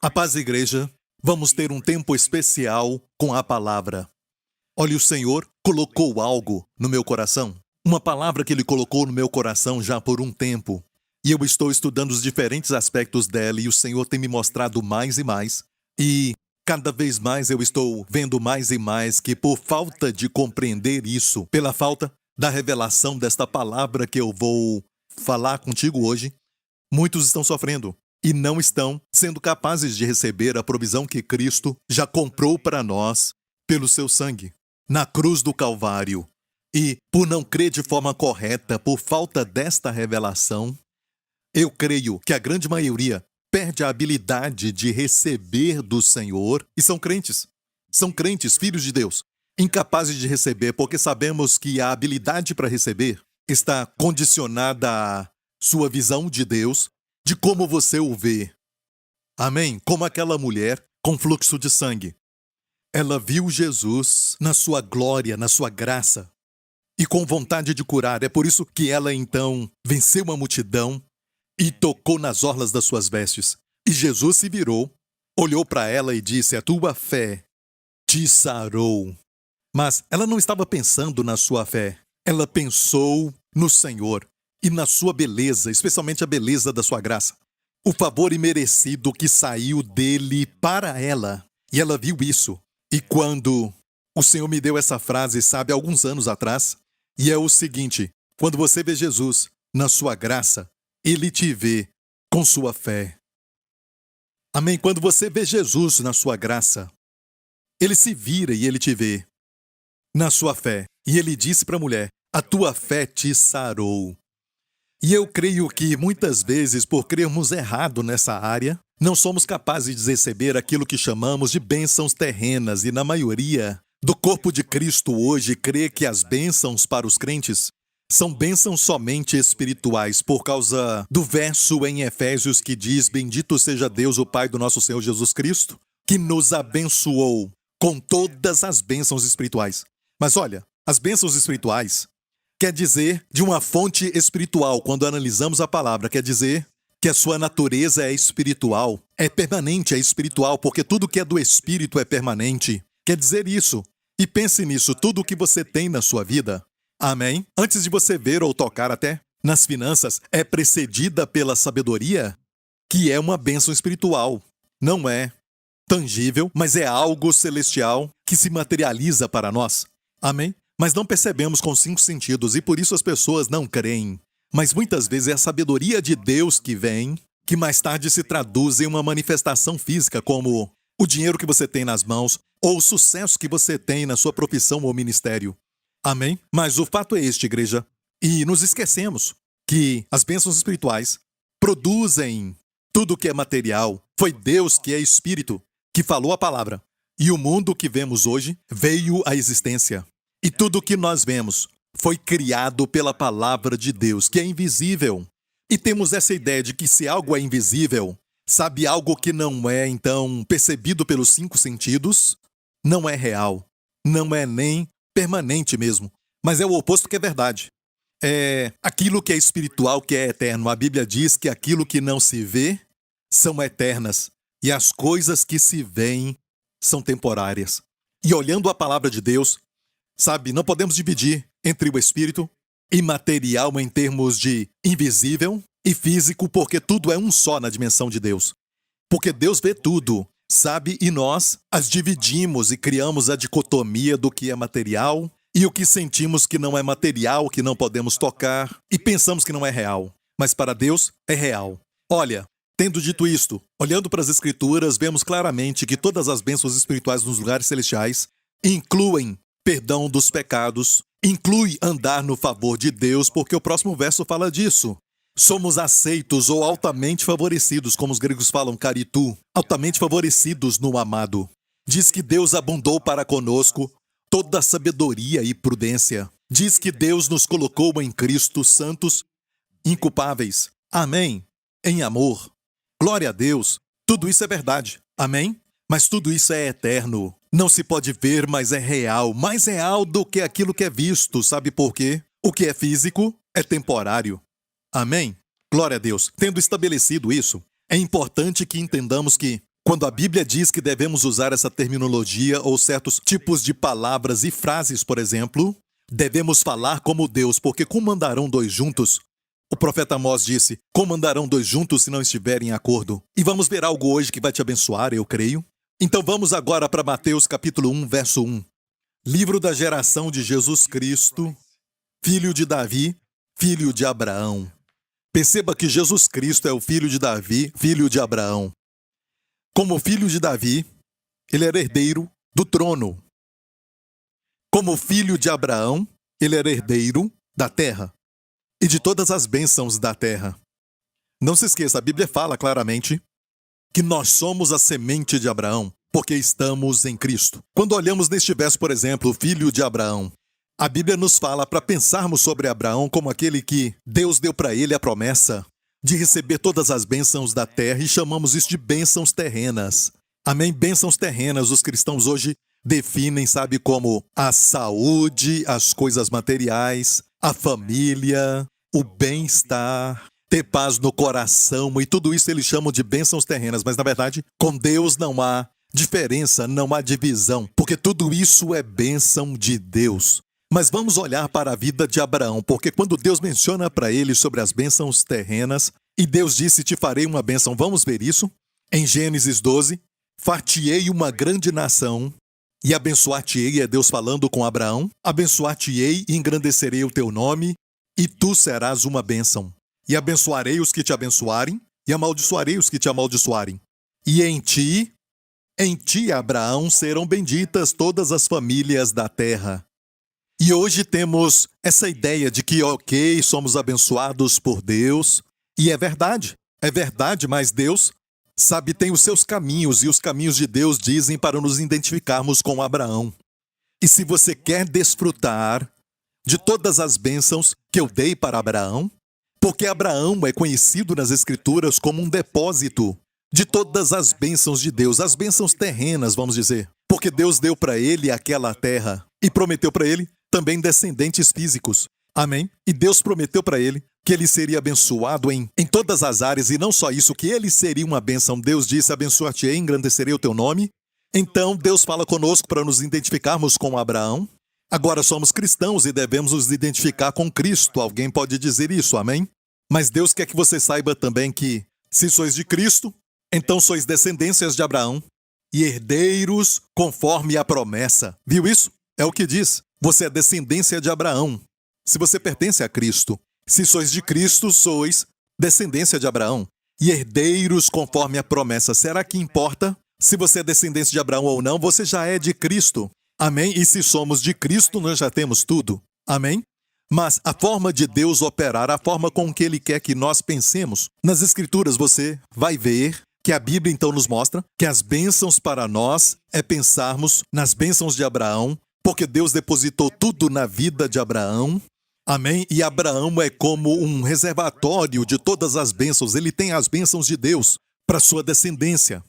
A paz, igreja, vamos ter um tempo especial com a palavra. Olha, o Senhor colocou algo no meu coração, uma palavra que Ele colocou no meu coração já por um tempo. E eu estou estudando os diferentes aspectos dela e o Senhor tem me mostrado mais e mais. E cada vez mais eu estou vendo mais e mais que por falta de compreender isso, pela falta da revelação desta palavra que eu vou falar contigo hoje, muitos estão sofrendo e não estão sendo capazes de receber a provisão que Cristo já comprou para nós pelo seu sangue, na cruz do Calvário. E, por não crer de forma correta, por falta desta revelação, eu creio que a grande maioria perde a habilidade de receber do Senhor e são crentes. São crentes, filhos de Deus, incapazes de receber, porque sabemos que a habilidade para receber está condicionada à sua visão de Deus, de como você o vê. Amém? Como aquela mulher com fluxo de sangue. Ela viu Jesus na sua glória, na sua graça, e com vontade de curar. É por isso que ela então venceu uma multidão e tocou nas orlas das suas vestes. E Jesus se virou, olhou para ela e disse: "A tua fé te sarou." Mas ela não estava pensando na sua fé. Ela pensou no Senhor e na sua beleza, especialmente a beleza da sua graça. O favor imerecido que saiu dele para ela. E ela viu isso. E quando o Senhor me deu essa frase, sabe, alguns anos atrás, e é o seguinte: quando você vê Jesus na sua graça, Ele te vê com sua fé. Amém? Quando você vê Jesus na sua graça, Ele se vira e Ele te vê na sua fé. E Ele disse para a mulher: "A tua fé te sarou." E eu creio que muitas vezes, por crermos errado nessa área, não somos capazes de receber aquilo que chamamos de bênçãos terrenas. E na maioria do corpo de Cristo hoje crê que as bênçãos para os crentes são bênçãos somente espirituais, por causa do verso em Efésios que diz: "Bendito seja Deus, o Pai do nosso Senhor Jesus Cristo, que nos abençoou com todas as bênçãos espirituais." Mas olha, as bênçãos espirituais quer dizer de uma fonte espiritual. Quando analisamos a palavra, quer dizer que a sua natureza é espiritual, é permanente, é espiritual, porque tudo que é do Espírito é permanente. Quer dizer isso. E pense nisso, tudo o que você tem na sua vida, amém? Antes de você ver ou tocar até nas finanças, é precedida pela sabedoria, que é uma bênção espiritual. Não é tangível, mas é algo celestial que se materializa para nós. Amém? Mas não percebemos com 5 sentidos e por isso as pessoas não creem. Mas muitas vezes é a sabedoria de Deus que vem, que mais tarde se traduz em uma manifestação física, como o dinheiro que você tem nas mãos ou o sucesso que você tem na sua profissão ou ministério. Amém? Mas o fato é este, igreja, e nos esquecemos que as bênçãos espirituais produzem tudo que é material. Foi Deus, que é Espírito, que falou a palavra. E o mundo que vemos hoje veio à existência. E tudo o que nós vemos foi criado pela palavra de Deus, que é invisível. E temos essa ideia de que se algo é invisível, sabe, algo que não é, então, percebido pelos 5 sentidos, não é real, não é nem permanente mesmo. Mas é o oposto que é verdade. É aquilo que é espiritual, que é eterno. A Bíblia diz que aquilo que não se vê são eternas, e as coisas que se veem são temporárias. E olhando a palavra de Deus, sabe, não podemos dividir entre o espírito e material em termos de invisível e físico, porque tudo é um só na dimensão de Deus. Porque Deus vê tudo, sabe, e nós as dividimos e criamos a dicotomia do que é material e o que sentimos que não é material, que não podemos tocar, e pensamos que não é real. Mas para Deus é real. Olha, tendo dito isto, olhando para as Escrituras, vemos claramente que todas as bênçãos espirituais nos lugares celestiais incluem perdão dos pecados, inclui andar no favor de Deus, porque o próximo verso fala disso. Somos aceitos ou altamente favorecidos, como os gregos falam, caritu, altamente favorecidos no amado. Diz que Deus abundou para conosco toda sabedoria e prudência. Diz que Deus nos colocou em Cristo santos, inculpáveis. Amém? Em amor. Glória a Deus. Tudo isso é verdade. Amém? Mas tudo isso é eterno. Não se pode ver, mas é real. Mais real do que aquilo que é visto. Sabe por quê? O que é físico é temporário. Amém? Glória a Deus. Tendo estabelecido isso, é importante que entendamos que Quando a Bíblia diz que devemos usar essa terminologia ou certos tipos de palavras e frases, por exemplo, devemos falar como Deus, porque como andarão dois juntos? O profeta Amós disse, como andarão dois juntos se não estiverem em acordo? E vamos ver algo hoje que vai te abençoar, eu creio. Então vamos agora para Mateus capítulo 1, verso 1. Livro da geração de Jesus Cristo, filho de Davi, filho de Abraão. Perceba que Jesus Cristo é o filho de Davi, filho de Abraão. Como filho de Davi, ele era herdeiro do trono. Como filho de Abraão, ele era herdeiro da terra e de todas as bênçãos da terra. Não se esqueça, a Bíblia fala claramente que nós somos a semente de Abraão, porque estamos em Cristo. Quando olhamos neste verso, por exemplo, o filho de Abraão, a Bíblia nos fala para pensarmos sobre Abraão como aquele que Deus deu para ele a promessa de receber todas as bênçãos da terra e chamamos isso de bênçãos terrenas. Amém? Bênçãos terrenas, os cristãos hoje definem, sabe, como a saúde, as coisas materiais, a família, o bem-estar, ter paz no coração e tudo isso eles chamam de bênçãos terrenas, mas na verdade, com Deus não há diferença, não há divisão, porque tudo isso é bênção de Deus. Mas vamos olhar para a vida de Abraão, porque quando Deus menciona para ele sobre as bênçãos terrenas, e Deus disse, te farei uma bênção, vamos ver isso? Em Gênesis 12, far-te-ei uma grande nação, e abençoar-te-ei, é Deus falando com Abraão, abençoar-te-ei e engrandecerei o teu nome, e tu serás uma bênção. E abençoarei os que te abençoarem, e amaldiçoarei os que te amaldiçoarem. E em ti, Abraão, serão benditas todas as famílias da terra. E hoje temos essa ideia de que, ok, somos abençoados por Deus, e é verdade, mas Deus, sabe, tem os seus caminhos, e os caminhos de Deus dizem para nos identificarmos com Abraão. E se você quer desfrutar de todas as bênçãos que eu dei para Abraão, porque Abraão é conhecido nas Escrituras como um depósito de todas as bênçãos de Deus, as bênçãos terrenas, vamos dizer, porque Deus deu para ele aquela terra e prometeu para ele também descendentes físicos. Amém? E Deus prometeu para ele que ele seria abençoado em todas as áreas, e não só isso, que ele seria uma bênção. Deus disse, abençoar-te-ei, engrandecerei o teu nome. Então, Deus fala conosco para nos identificarmos com Abraão. Agora somos cristãos e devemos nos identificar com Cristo. Alguém pode dizer isso, amém? Mas Deus quer que você saiba também que, se sois de Cristo, então sois descendências de Abraão e herdeiros conforme a promessa. Viu isso? É o que diz. Você é descendência de Abraão. Se você pertence a Cristo, se sois de Cristo, sois descendência de Abraão e herdeiros conforme a promessa. Será que importa se você é descendência de Abraão ou não? Você já é de Cristo. Amém? E se somos de Cristo, nós já temos tudo. Amém? Mas a forma de Deus operar, a forma com que Ele quer que nós pensemos, nas Escrituras você vai ver que a Bíblia então nos mostra que as bênçãos para nós é pensarmos nas bênçãos de Abraão, porque Deus depositou tudo na vida de Abraão. Amém? E Abraão é como um reservatório de todas as bênçãos. Ele tem as bênçãos de Deus para sua descendência.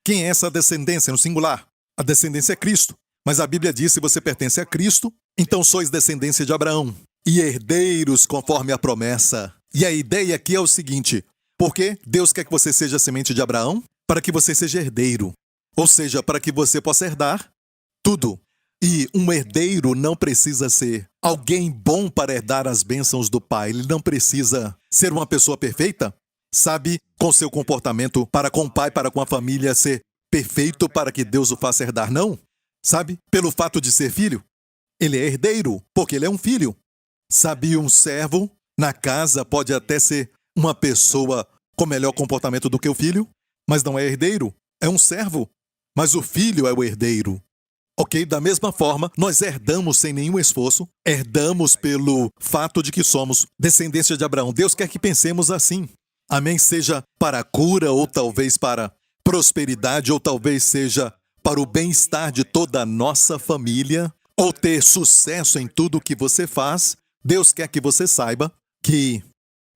Quem é essa descendência? No singular. A descendência é Cristo. Mas a Bíblia diz, se você pertence a Cristo, então sois descendência de Abraão e herdeiros conforme a promessa. E a ideia aqui é o seguinte, porque Deus quer que você seja semente de Abraão para que você seja herdeiro. Ou seja, para que você possa herdar tudo. E um herdeiro não precisa ser alguém bom para herdar as bênçãos do Pai. Ele não precisa ser uma pessoa perfeita, sabe, com seu comportamento para com o Pai, para com a família, ser perfeito para que Deus o faça herdar. Não, sabe, pelo fato de ser filho, ele é herdeiro, porque ele é um filho. Sabe, um servo na casa pode até ser uma pessoa com melhor comportamento do que o filho, mas não é herdeiro, é um servo. Mas o filho é o herdeiro. Ok? Da mesma forma, nós herdamos sem nenhum esforço, herdamos pelo fato de que somos descendência de Abraão. Deus quer que pensemos assim. Amém? Seja para a cura, ou talvez para prosperidade, ou talvez seja para o bem-estar de toda a nossa família, ou ter sucesso em tudo que você faz. Deus quer que você saiba que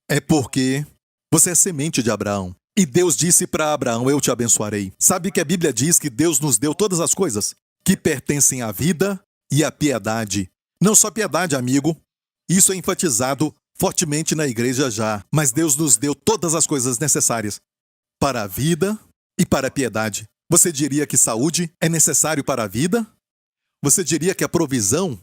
é porque você é semente de Abraão. E Deus disse para Abraão, eu te abençoarei. Sabe que a Bíblia diz que Deus nos deu todas as coisas que pertencem à vida e à piedade. Não só piedade, amigo. Isso é enfatizado fortemente na igreja já. Mas Deus nos deu todas as coisas necessárias para a vida e para a piedade. Você diria que saúde é necessário para a vida? Você diria que a provisão,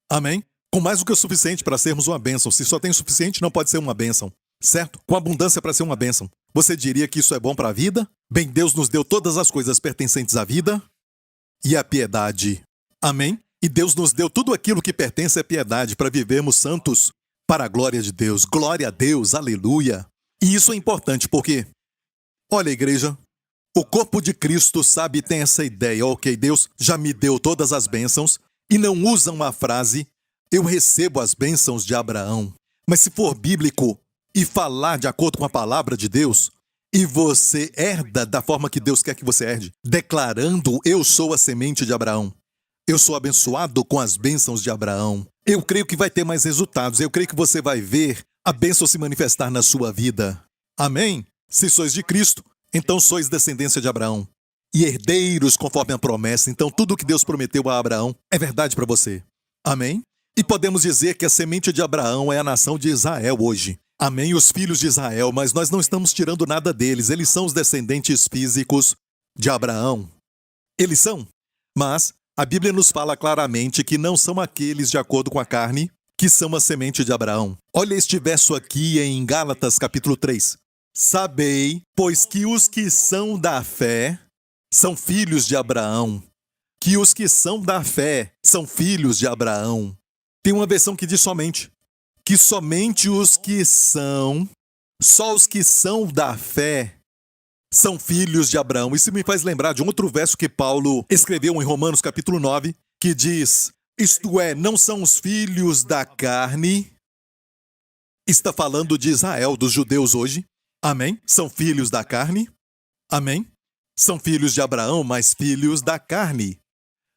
amém? Com mais do que o suficiente para sermos uma bênção. Se só tem o suficiente, não pode ser uma bênção, certo? Com abundância para ser uma bênção. Você diria que isso é bom para a vida? Bem, Deus nos deu todas as coisas pertencentes à vida e à piedade. Amém? E Deus nos deu tudo aquilo que pertence à piedade para vivermos santos para a glória de Deus. Glória a Deus, aleluia. E isso é importante porque, olha, igreja, o corpo de Cristo sabe e tem essa ideia, ok, Deus já me deu todas as bênçãos, e não usa uma frase, eu recebo as bênçãos de Abraão. Mas se for bíblico e falar de acordo com a palavra de Deus, e você herda da forma que Deus quer que você herde, declarando, eu sou a semente de Abraão, eu sou abençoado com as bênçãos de Abraão, eu creio que vai ter mais resultados, eu creio que você vai ver a bênção se manifestar na sua vida. Amém? Se sois de Cristo, então sois descendência de Abraão e herdeiros conforme a promessa. Então tudo o que Deus prometeu a Abraão é verdade para você. Amém? E podemos dizer que a semente de Abraão é a nação de Israel hoje. Amém? Os filhos de Israel, mas nós não estamos tirando nada deles. Eles são os descendentes físicos de Abraão. Eles são. Mas a Bíblia nos fala claramente que não são aqueles de acordo com a carne que são a semente de Abraão. Olha este verso aqui em Gálatas capítulo 3. Sabei, pois que os que são da fé são filhos de Abraão. Que os que são da fé são filhos de Abraão. Tem uma versão que diz somente. Que somente os que são, só os que são da fé, são filhos de Abraão. Isso me faz lembrar de um outro verso que Paulo escreveu em Romanos capítulo 9, que diz, isto é, não são os filhos da carne. Está falando de Israel, dos judeus hoje. Amém? São filhos da carne. Amém? São filhos de Abraão, mas filhos da carne.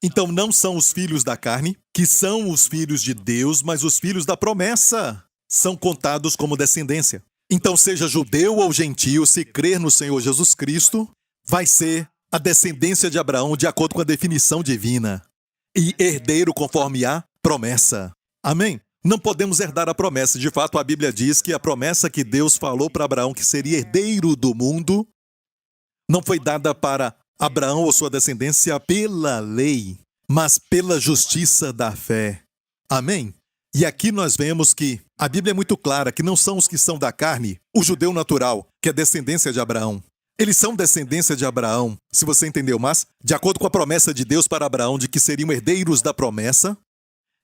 Então não são os filhos da carne, que são os filhos de Deus, mas os filhos da promessa são contados como descendência. Então seja judeu ou gentio, se crer no Senhor Jesus Cristo, vai ser a descendência de Abraão de acordo com a definição divina. E herdeiro conforme a promessa. Amém? Não podemos herdar a promessa. De fato, a Bíblia diz que a promessa que Deus falou para Abraão, que seria herdeiro do mundo, não foi dada para Abraão ou sua descendência pela lei, mas pela justiça da fé. Amém? E aqui nós vemos que a Bíblia é muito clara que não são os que são da carne, o judeu natural, que é descendência de Abraão. Eles são descendência de Abraão, se você entendeu, mas de acordo com a promessa de Deus para Abraão de que seriam herdeiros da promessa,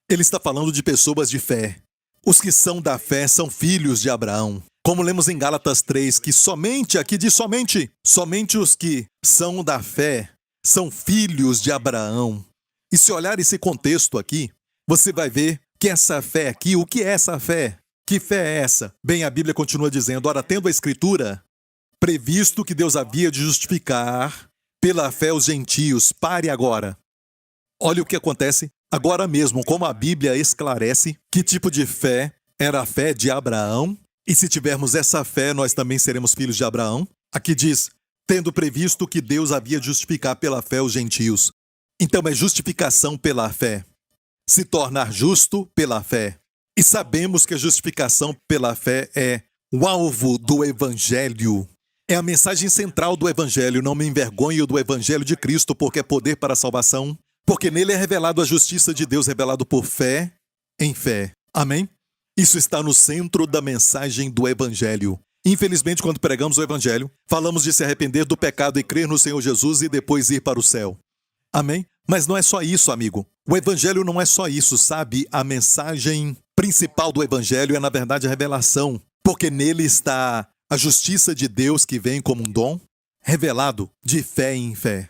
ele está falando de pessoas de fé. Os que são da fé são filhos de Abraão. Como lemos em Gálatas 3, que somente, aqui diz somente os que são da fé são filhos de Abraão. E se olhar esse contexto aqui, você vai ver que essa fé aqui, o que é essa fé? Que fé é essa? Bem, a Bíblia continua dizendo, ora, tendo a Escritura previsto que Deus havia de justificar pela fé os gentios, pare agora. Olha o que acontece agora mesmo, como a Bíblia esclarece que tipo de fé era a fé de Abraão. E se tivermos essa fé, nós também seremos filhos de Abraão. Aqui diz, tendo previsto que Deus havia de justificar pela fé os gentios. Então é justificação pela fé. Se tornar justo pela fé. E sabemos que a justificação pela fé é o alvo do Evangelho. É a mensagem central do Evangelho. Não me envergonho do Evangelho de Cristo, porque é poder para a salvação. Porque nele é revelado a justiça de Deus, revelado por fé em fé. Amém? Isso está no centro da mensagem do Evangelho. Infelizmente, quando pregamos o Evangelho, falamos de se arrepender do pecado e crer no Senhor Jesus e depois ir para o céu. Amém? Mas não é só isso, amigo. O Evangelho não é só isso, sabe? A mensagem principal do Evangelho é, na verdade, a revelação. Porque nele está a justiça de Deus que vem como um dom, revelado de fé em fé.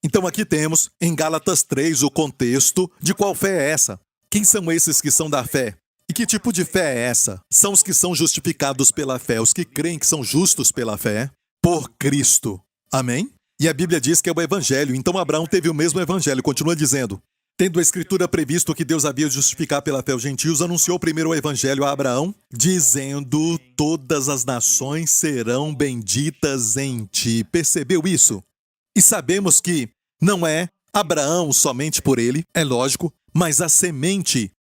Então aqui temos, em Gálatas 3, o contexto de qual fé é essa. Quem são esses que são da fé? E que tipo de fé é essa? São os que são justificados pela fé, os que creem que são justos pela fé, por Cristo. Amém? E a Bíblia diz que é o Evangelho, então Abraão teve o mesmo Evangelho, continua dizendo. Tendo a Escritura previsto que Deus havia de justificar pela fé os gentios, anunciou primeiro o Evangelho a Abraão, dizendo, todas as nações serão benditas em ti. Percebeu isso? E sabemos que não é Abraão somente por ele, é lógico, mas a semente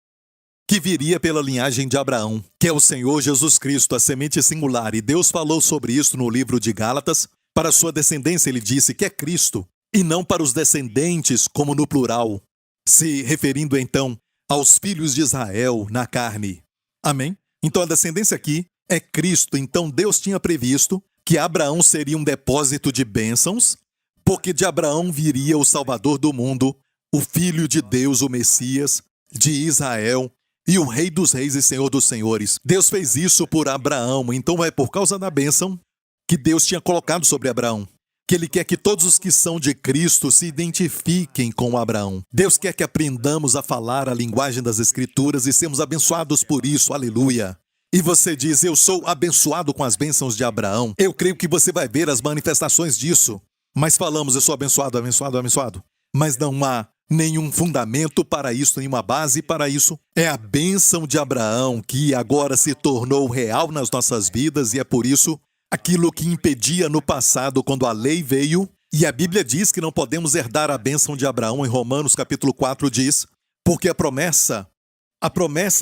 que viria pela linhagem de Abraão, que é o Senhor Jesus Cristo, a semente singular. E Deus falou sobre isso no livro de Gálatas, Para sua descendência, ele disse que é Cristo, e não para os descendentes, como no plural, se referindo então aos filhos de Israel na carne. Amém? Então a descendência aqui é Cristo. Então Deus tinha previsto que Abraão seria um depósito de bênçãos, porque de Abraão viria o Salvador do mundo, o Filho de Deus, o Messias, de Israel, e o Rei dos Reis e Senhor dos Senhores. Deus fez isso por Abraão, então é por causa da bênção que Deus tinha colocado sobre Abraão, que Ele quer que todos os que são de Cristo se identifiquem com Abraão. Deus quer que aprendamos a falar a linguagem das Escrituras e sermos abençoados por isso, aleluia. E você diz, eu sou abençoado com as bênçãos de Abraão. Eu creio que você vai ver as manifestações disso. Mas falamos, eu sou abençoado, abençoado, abençoado. Mas não há nenhum fundamento para isso, nenhuma base para isso. É a bênção de Abraão que agora se tornou real nas nossas vidas e é por isso aquilo que impedia no passado quando a lei veio. E a Bíblia diz que não podemos herdar a bênção de Abraão. Em Romanos capítulo 4 diz, porque a promessa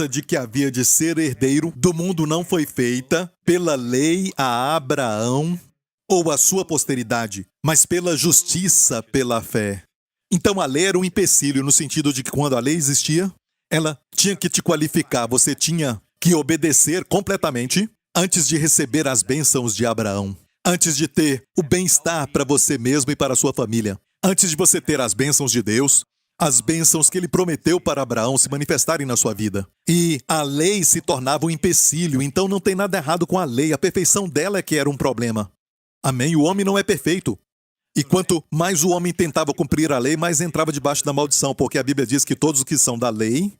de que havia de ser herdeiro do mundo não foi feita pela lei a Abraão ou a sua posteridade, mas pela justiça, pela fé. Então a lei era um empecilho no sentido de que quando a lei existia, ela tinha que te qualificar, você tinha que obedecer completamente antes de receber as bênçãos de Abraão, antes de ter o bem-estar para você mesmo e para a sua família, antes de você ter as bênçãos de Deus, as bênçãos que ele prometeu para Abraão se manifestarem na sua vida. E a lei se tornava um empecilho, então não tem nada errado com a lei, a perfeição dela é que era um problema. Amém? O homem não é perfeito. E quanto mais o homem tentava cumprir a lei, mais entrava debaixo da maldição, porque a Bíblia diz que todos os que são da lei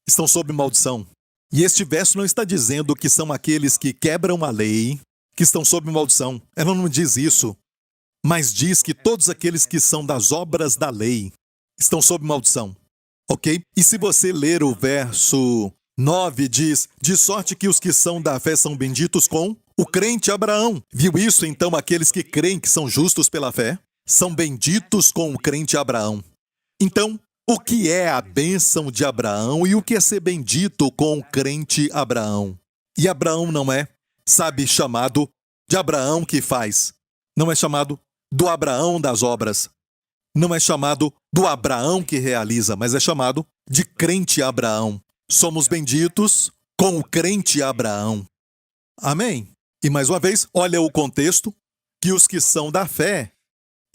estão sob maldição. E este verso não está dizendo que são aqueles que quebram a lei, que estão sob maldição. Ela não diz isso. Mas diz que todos aqueles que são das obras da lei estão sob maldição. Ok? E se você ler o verso 9, diz, de sorte que os que são da fé são benditos com o crente Abraão. Viu isso? Então aqueles que creem que são justos pela fé são benditos com o crente Abraão. Então, o que é a bênção de Abraão e o que é ser bendito com o crente Abraão? E Abraão não é, chamado de Abraão que faz. Não é chamado do Abraão das obras. Não é chamado do Abraão que realiza, mas é chamado de crente Abraão. Somos benditos com o crente Abraão. Amém? E mais uma vez, olha o contexto, que os que são da fé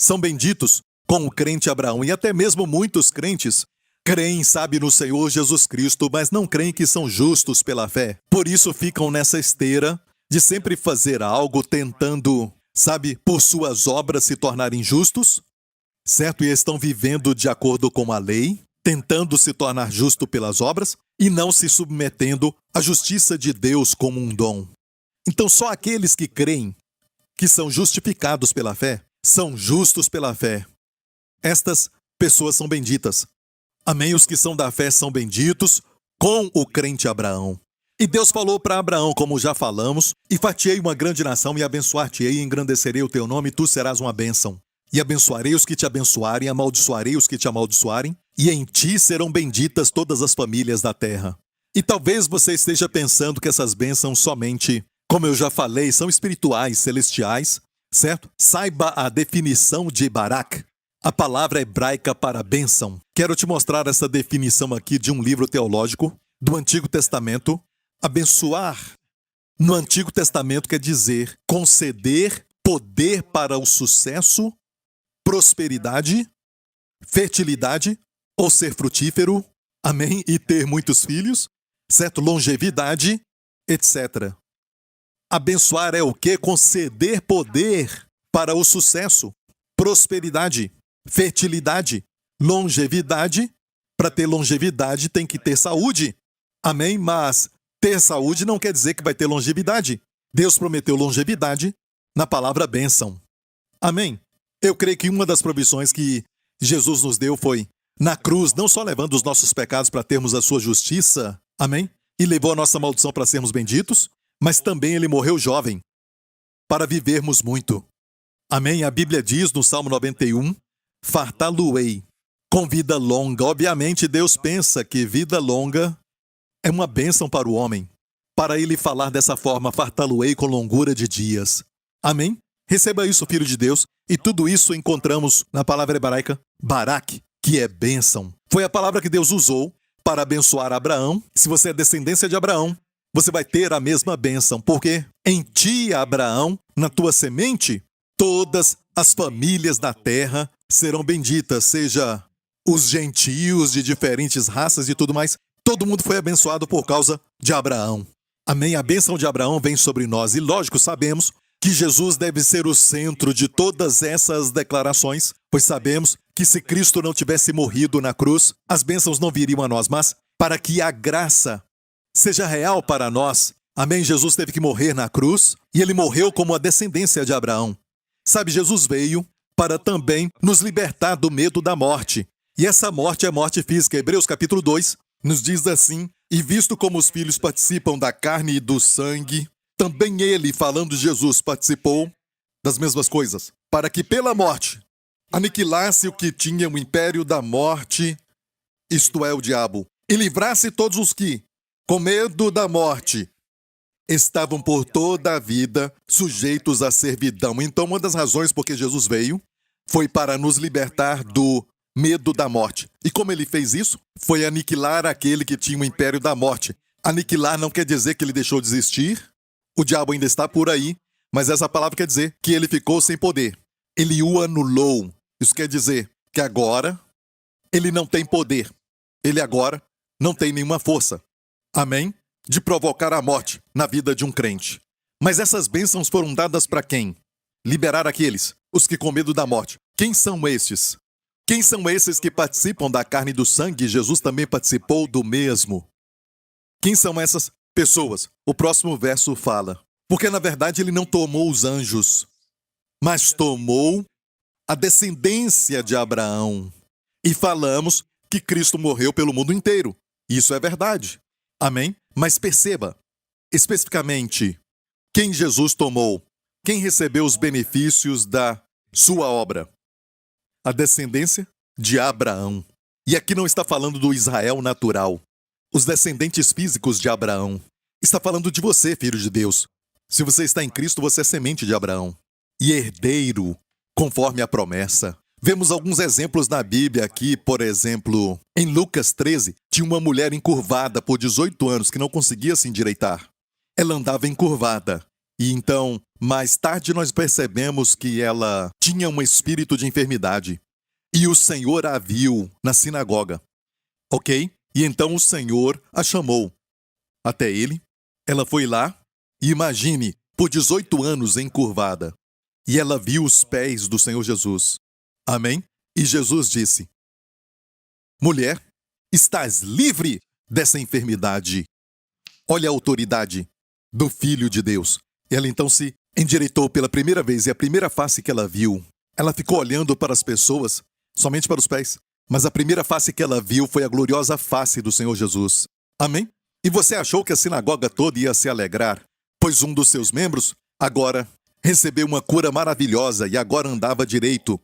são benditos com o crente Abraão. E até mesmo muitos crentes creem, no Senhor Jesus Cristo, mas não creem que são justos pela fé. Por isso ficam nessa esteira de sempre fazer algo tentando, por suas obras se tornarem justos, certo? E estão vivendo de acordo com a lei, tentando se tornar justo pelas obras e não se submetendo à justiça de Deus como um dom. Então só aqueles que creem que são justificados pela fé, são justos pela fé. Estas pessoas são benditas. Amém? Os que são da fé são benditos com o crente Abraão. E Deus falou para Abraão, como já falamos, e fatiei uma grande nação e abençoar-te-ei e engrandecerei o teu nome e tu serás uma bênção. E abençoarei os que te abençoarem, amaldiçoarei os que te amaldiçoarem, e em ti serão benditas todas as famílias da terra. E talvez você esteja pensando que essas bênçãos somente, como eu já falei, são espirituais, celestiais, certo? Saiba a definição de Barak, a palavra hebraica para bênção. Quero te mostrar essa definição aqui de um livro teológico do Antigo Testamento. Abençoar no Antigo Testamento quer dizer conceder poder para o sucesso, prosperidade, fertilidade, ou ser frutífero, amém, e ter muitos filhos, certo? Longevidade, etc. Abençoar é o quê? Conceder poder para o sucesso, prosperidade, fertilidade, longevidade. Para ter longevidade tem que ter saúde, amém? Mas ter saúde não quer dizer que vai ter longevidade. Deus prometeu longevidade na palavra bênção, amém? Eu creio que uma das provisões que Jesus nos deu foi na cruz, não só levando os nossos pecados para termos a sua justiça, amém? E levou a nossa maldição para sermos benditos, mas também ele morreu jovem, para vivermos muito. Amém? A Bíblia diz no Salmo 91, fartá-lo-ei com vida longa. Obviamente, Deus pensa que vida longa é uma bênção para o homem. Para ele falar dessa forma, fartá-lo-ei com longura de dias. Amém? Receba isso, filho de Deus. E tudo isso encontramos na palavra hebraica barak, que é bênção. Foi a palavra que Deus usou para abençoar Abraão. Se você é descendência de Abraão, você vai ter a mesma bênção, porque em ti, Abraão, na tua semente, todas as famílias da terra serão benditas, seja os gentios de diferentes raças e tudo mais. Todo mundo foi abençoado por causa de Abraão. Amém? A bênção de Abraão vem sobre nós. E lógico, sabemos que Jesus deve ser o centro de todas essas declarações, pois sabemos que se Cristo não tivesse morrido na cruz, as bênçãos não viriam a nós, mas para que a graça seja real para nós, amém? Jesus teve que morrer na cruz e ele morreu como a descendência de Abraão. Sabe, Jesus veio para também nos libertar do medo da morte. E essa morte é morte física. Hebreus capítulo 2 nos diz assim: e visto como os filhos participam da carne e do sangue, também ele, falando de Jesus, participou das mesmas coisas, para que pela morte aniquilasse o que tinha o império da morte, isto é, o diabo, e livrasse todos os que, com medo da morte, estavam por toda a vida sujeitos à servidão. Então, uma das razões por que Jesus veio foi para nos libertar do medo da morte. E como ele fez isso? Foi aniquilar aquele que tinha o império da morte. Aniquilar não quer dizer que ele deixou de existir. O diabo ainda está por aí, mas essa palavra quer dizer que ele ficou sem poder. Ele o anulou. Isso quer dizer que agora ele não tem poder. Ele agora não tem nenhuma força. Amém? De provocar a morte na vida de um crente. Mas essas bênçãos foram dadas para quem? Liberar aqueles, os que com medo da morte. Quem são estes? Quem são esses que participam da carne e do sangue? Jesus também participou do mesmo. Quem são essas pessoas? O próximo verso fala. Porque na verdade ele não tomou os anjos, mas tomou a descendência de Abraão. E falamos que Cristo morreu pelo mundo inteiro. Isso é verdade. Amém? Mas perceba, especificamente, quem Jesus tomou, quem recebeu os benefícios da sua obra? A descendência de Abraão. E aqui não está falando do Israel natural, os descendentes físicos de Abraão. Está falando de você, filho de Deus. Se você está em Cristo, você é semente de Abraão e herdeiro, conforme a promessa. Vemos alguns exemplos na Bíblia aqui, por exemplo, em Lucas 13, tinha uma mulher encurvada por 18 anos que não conseguia se endireitar. Ela andava encurvada. E então, mais tarde nós percebemos que ela tinha um espírito de enfermidade. E o Senhor a viu na sinagoga. Ok? E então o Senhor a chamou até ele. Ela foi lá e imagine, por 18 anos encurvada. E ela viu os pés do Senhor Jesus. Amém? E Jesus disse: mulher, estás livre dessa enfermidade. Olha a autoridade do Filho de Deus. Ela então se endireitou pela primeira vez e a primeira face que ela viu, ela ficou olhando para as pessoas, somente para os pés. Mas a primeira face que ela viu foi a gloriosa face do Senhor Jesus. Amém? E você achou que a sinagoga toda ia se alegrar, pois um dos seus membros agora recebeu uma cura maravilhosa e agora andava direito.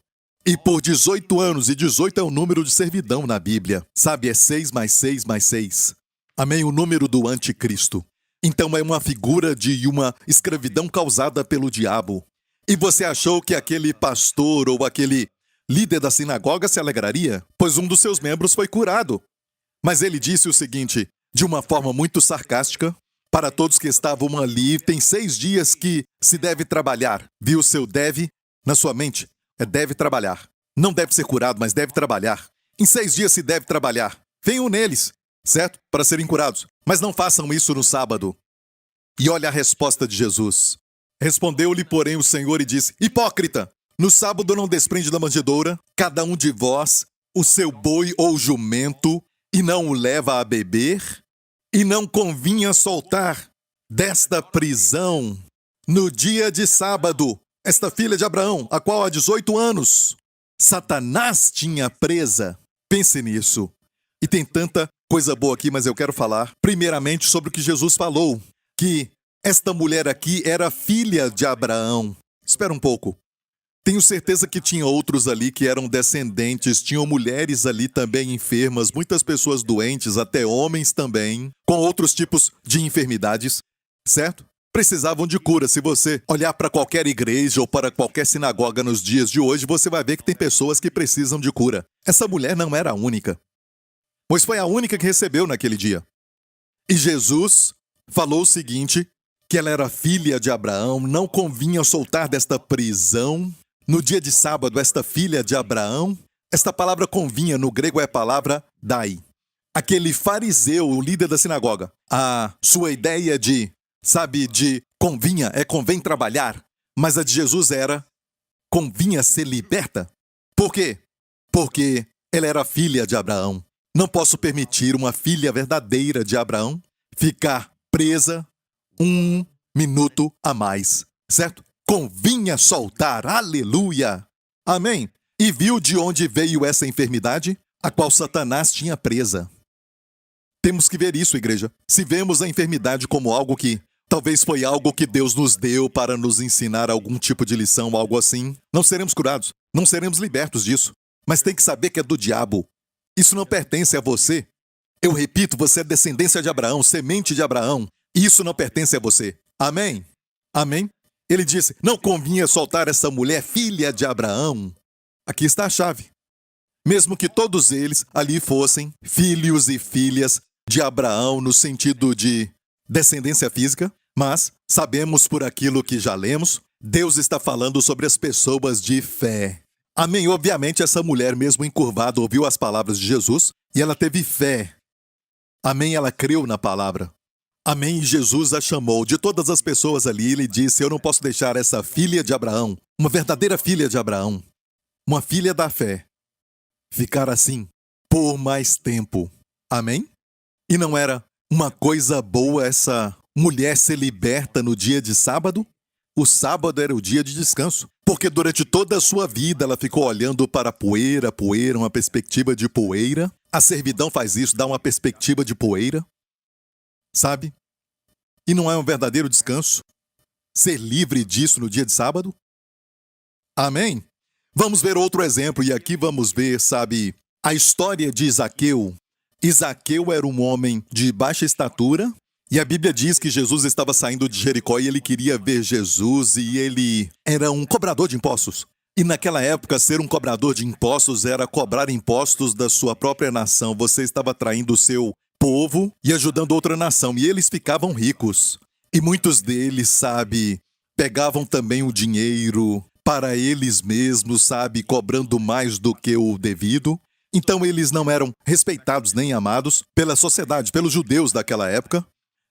E por 18 anos, e 18 é o número de servidão na Bíblia. Sabe, é 6 mais 6 mais 6. Amém? O número do anticristo. Então é uma figura de uma escravidão causada pelo diabo. E você achou que aquele pastor ou aquele líder da sinagoga se alegraria? Pois um dos seus membros foi curado. Mas ele disse o seguinte, de uma forma muito sarcástica, para todos que estavam ali, tem 6 dias que se deve trabalhar. Viu o seu deve na sua mente? Deve trabalhar. Não deve ser curado, mas deve trabalhar. Em 6 dias se deve trabalhar. Venham neles, certo? Para serem curados. Mas não façam isso no sábado. E olha a resposta de Jesus. Respondeu-lhe, porém, o Senhor e disse: hipócrita, no sábado não desprende da manjedoura cada um de vós o seu boi ou jumento e não o leva a beber? E não convinha soltar desta prisão no dia de sábado esta filha de Abraão, a qual há 18 anos Satanás tinha presa. Pense nisso. E tem tanta coisa boa aqui, mas eu quero falar primeiramente sobre o que Jesus falou, que esta mulher aqui era filha de Abraão. Espera um pouco. Tenho certeza que tinha outros ali que eram descendentes, tinham mulheres ali também enfermas, muitas pessoas doentes, até homens também, com outros tipos de enfermidades, certo? precisavam de cura. Se você olhar para qualquer igreja ou para qualquer sinagoga nos dias de hoje, você vai ver que tem pessoas que precisam de cura. Essa mulher não era a única, pois foi a única que recebeu naquele dia. E Jesus falou o seguinte, que ela era filha de Abraão, não convinha soltar desta prisão. No dia de sábado, esta filha de Abraão, esta palavra convinha no grego é a palavra dai. Aquele fariseu, o líder da sinagoga, a sua ideia de convinha, convém trabalhar, mas a de Jesus era convinha ser liberta. Por quê? Porque ela era filha de Abraão. Não posso permitir uma filha verdadeira de Abraão ficar presa um minuto a mais, certo? Convinha soltar, aleluia, amém? E viu de onde veio essa enfermidade, a qual Satanás tinha presa. Temos que ver isso, igreja. Se vemos a enfermidade como algo que talvez foi algo que Deus nos deu para nos ensinar algum tipo de lição, algo assim, não seremos curados, não seremos libertos disso. Mas tem que saber que é do diabo. Isso não pertence a você. Eu repito, você é descendência de Abraão, semente de Abraão. E isso não pertence a você. Amém? Amém? Ele disse, não convinha soltar essa mulher, filha de Abraão. Aqui está a chave. Mesmo que todos eles ali fossem filhos e filhas de Abraão no sentido de descendência física, mas sabemos por aquilo que já lemos, Deus está falando sobre as pessoas de fé. Amém? Obviamente essa mulher, mesmo encurvada, ouviu as palavras de Jesus e ela teve fé. Amém? Ela creu na palavra. Amém? E Jesus a chamou. De todas as pessoas ali, ele disse, eu não posso deixar essa filha de Abraão, uma verdadeira filha de Abraão, uma filha da fé, ficar assim por mais tempo. Amém? E não era uma coisa boa essa mulher ser liberta no dia de sábado? O sábado era o dia de descanso, porque durante toda a sua vida ela ficou olhando para a poeira, uma perspectiva de poeira. A servidão faz isso, dá uma perspectiva de poeira, sabe? E não é um verdadeiro descanso ser livre disso no dia de sábado? Amém? Vamos ver outro exemplo, e aqui vamos ver, a história de Zaqueu. Zaqueu era um homem de baixa estatura, e a Bíblia diz que Jesus estava saindo de Jericó e ele queria ver Jesus, e ele era um cobrador de impostos. E naquela época, ser um cobrador de impostos era cobrar impostos da sua própria nação. Você estava traindo o seu povo e ajudando outra nação, e eles ficavam ricos. E muitos deles, pegavam também o dinheiro para eles mesmos, cobrando mais do que o devido. Então eles não eram respeitados nem amados pela sociedade, pelos judeus daquela época.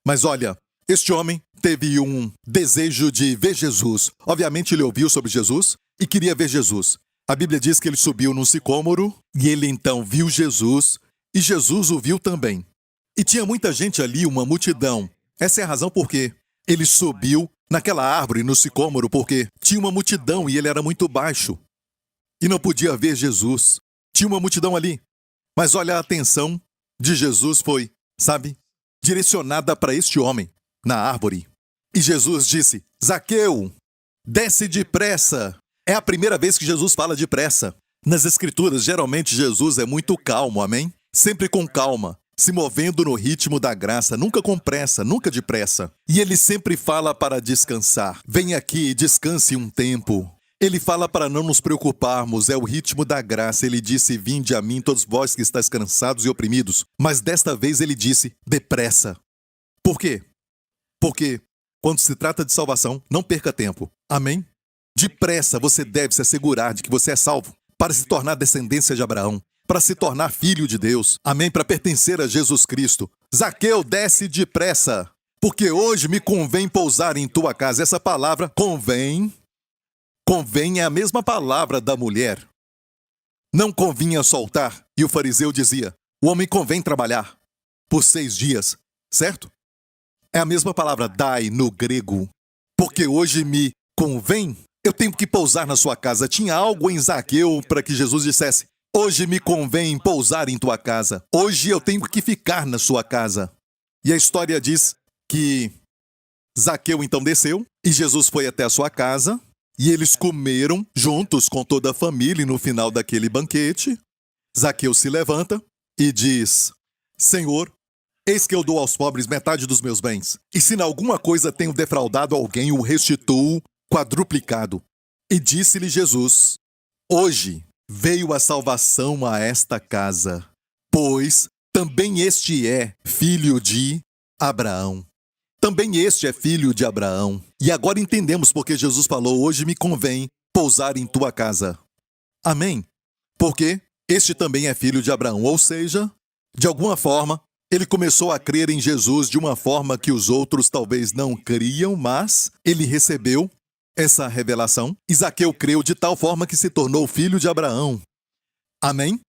Mas olha, este homem teve um desejo de ver Jesus. Obviamente ele ouviu sobre Jesus e queria ver Jesus. A Bíblia diz que ele subiu num sicômoro e ele então viu Jesus e Jesus o viu também. E tinha muita gente ali, uma multidão. Essa é a razão por que ele subiu naquela árvore, no sicômoro, porque tinha uma multidão e ele era muito baixo. E não podia ver Jesus. Tinha uma multidão ali. Mas olha, a atenção de Jesus foi, direcionada para este homem, na árvore. E Jesus disse, Zaqueu, desce depressa. É a primeira vez que Jesus fala depressa. Nas Escrituras, geralmente Jesus é muito calmo, amém? Sempre com calma, se movendo no ritmo da graça, nunca com pressa, nunca depressa. E ele sempre fala para descansar. Vem aqui e descanse um tempo. Ele fala para não nos preocuparmos, é o ritmo da graça. Ele disse, vinde a mim todos vós que estáis cansados e oprimidos. Mas desta vez ele disse, depressa. Por quê? Porque quando se trata de salvação, não perca tempo. Amém? Depressa você deve se assegurar de que você é salvo para se tornar descendência de Abraão, para se tornar filho de Deus. Amém? Para pertencer a Jesus Cristo. Zaqueu, desce depressa, porque hoje me convém pousar em tua casa. Essa palavra, convém é a mesma palavra da mulher. Não convinha soltar. E o fariseu dizia, o homem convém trabalhar por 6 dias, certo? É a mesma palavra, dai, no grego. Porque hoje me convém, eu tenho que pousar na sua casa. Tinha algo em Zaqueu para que Jesus dissesse, hoje me convém pousar em tua casa. Hoje eu tenho que ficar na sua casa. E a história diz que Zaqueu então desceu e Jesus foi até a sua casa. E eles comeram juntos com toda a família, e no final daquele banquete, Zaqueu se levanta e diz, Senhor, Eis que eu dou aos pobres metade dos meus bens. E se em alguma coisa tenho defraudado alguém, o restituo quadruplicado. E disse-lhe Jesus: Hoje veio a salvação a esta casa, pois também este é filho de Abraão. Também este é filho de Abraão. E agora entendemos porque Jesus falou: hoje me convém pousar em tua casa. Amém? Porque este também é filho de Abraão. Ou seja, de alguma forma, ele começou a crer em Jesus de uma forma que os outros talvez não criam, mas ele recebeu essa revelação. E Zaqueu creu de tal forma que se tornou filho de Abraão. Amém?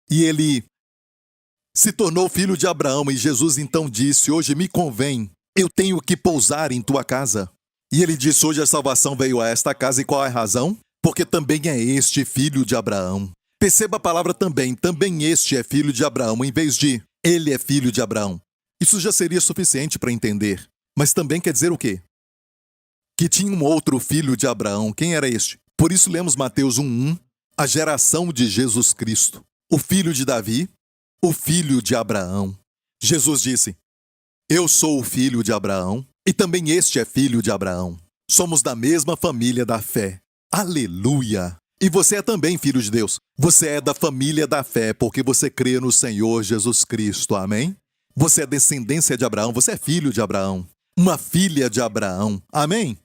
E ele se tornou filho de Abraão. E Jesus então disse: hoje me convém, eu tenho que pousar em tua casa. E ele disse: hoje a salvação veio a esta casa. E qual é a razão? Porque também é este filho de Abraão. Perceba a palavra também. Também este é filho de Abraão, em vez de ele é filho de Abraão. Isso já seria suficiente para entender. Mas também quer dizer o quê? Que tinha um outro filho de Abraão. Quem era este? Por isso lemos Mateus 1:1, a geração de Jesus Cristo, o filho de Davi, o filho de Abraão. Jesus disse: eu sou o filho de Abraão, e também este é filho de Abraão. Somos da mesma família da fé. Aleluia! E você é também filho de Deus. Você é da família da fé, porque você crê no Senhor Jesus Cristo. Amém? Você é descendência de Abraão, você é filho de Abraão. Uma filha de Abraão. Amém?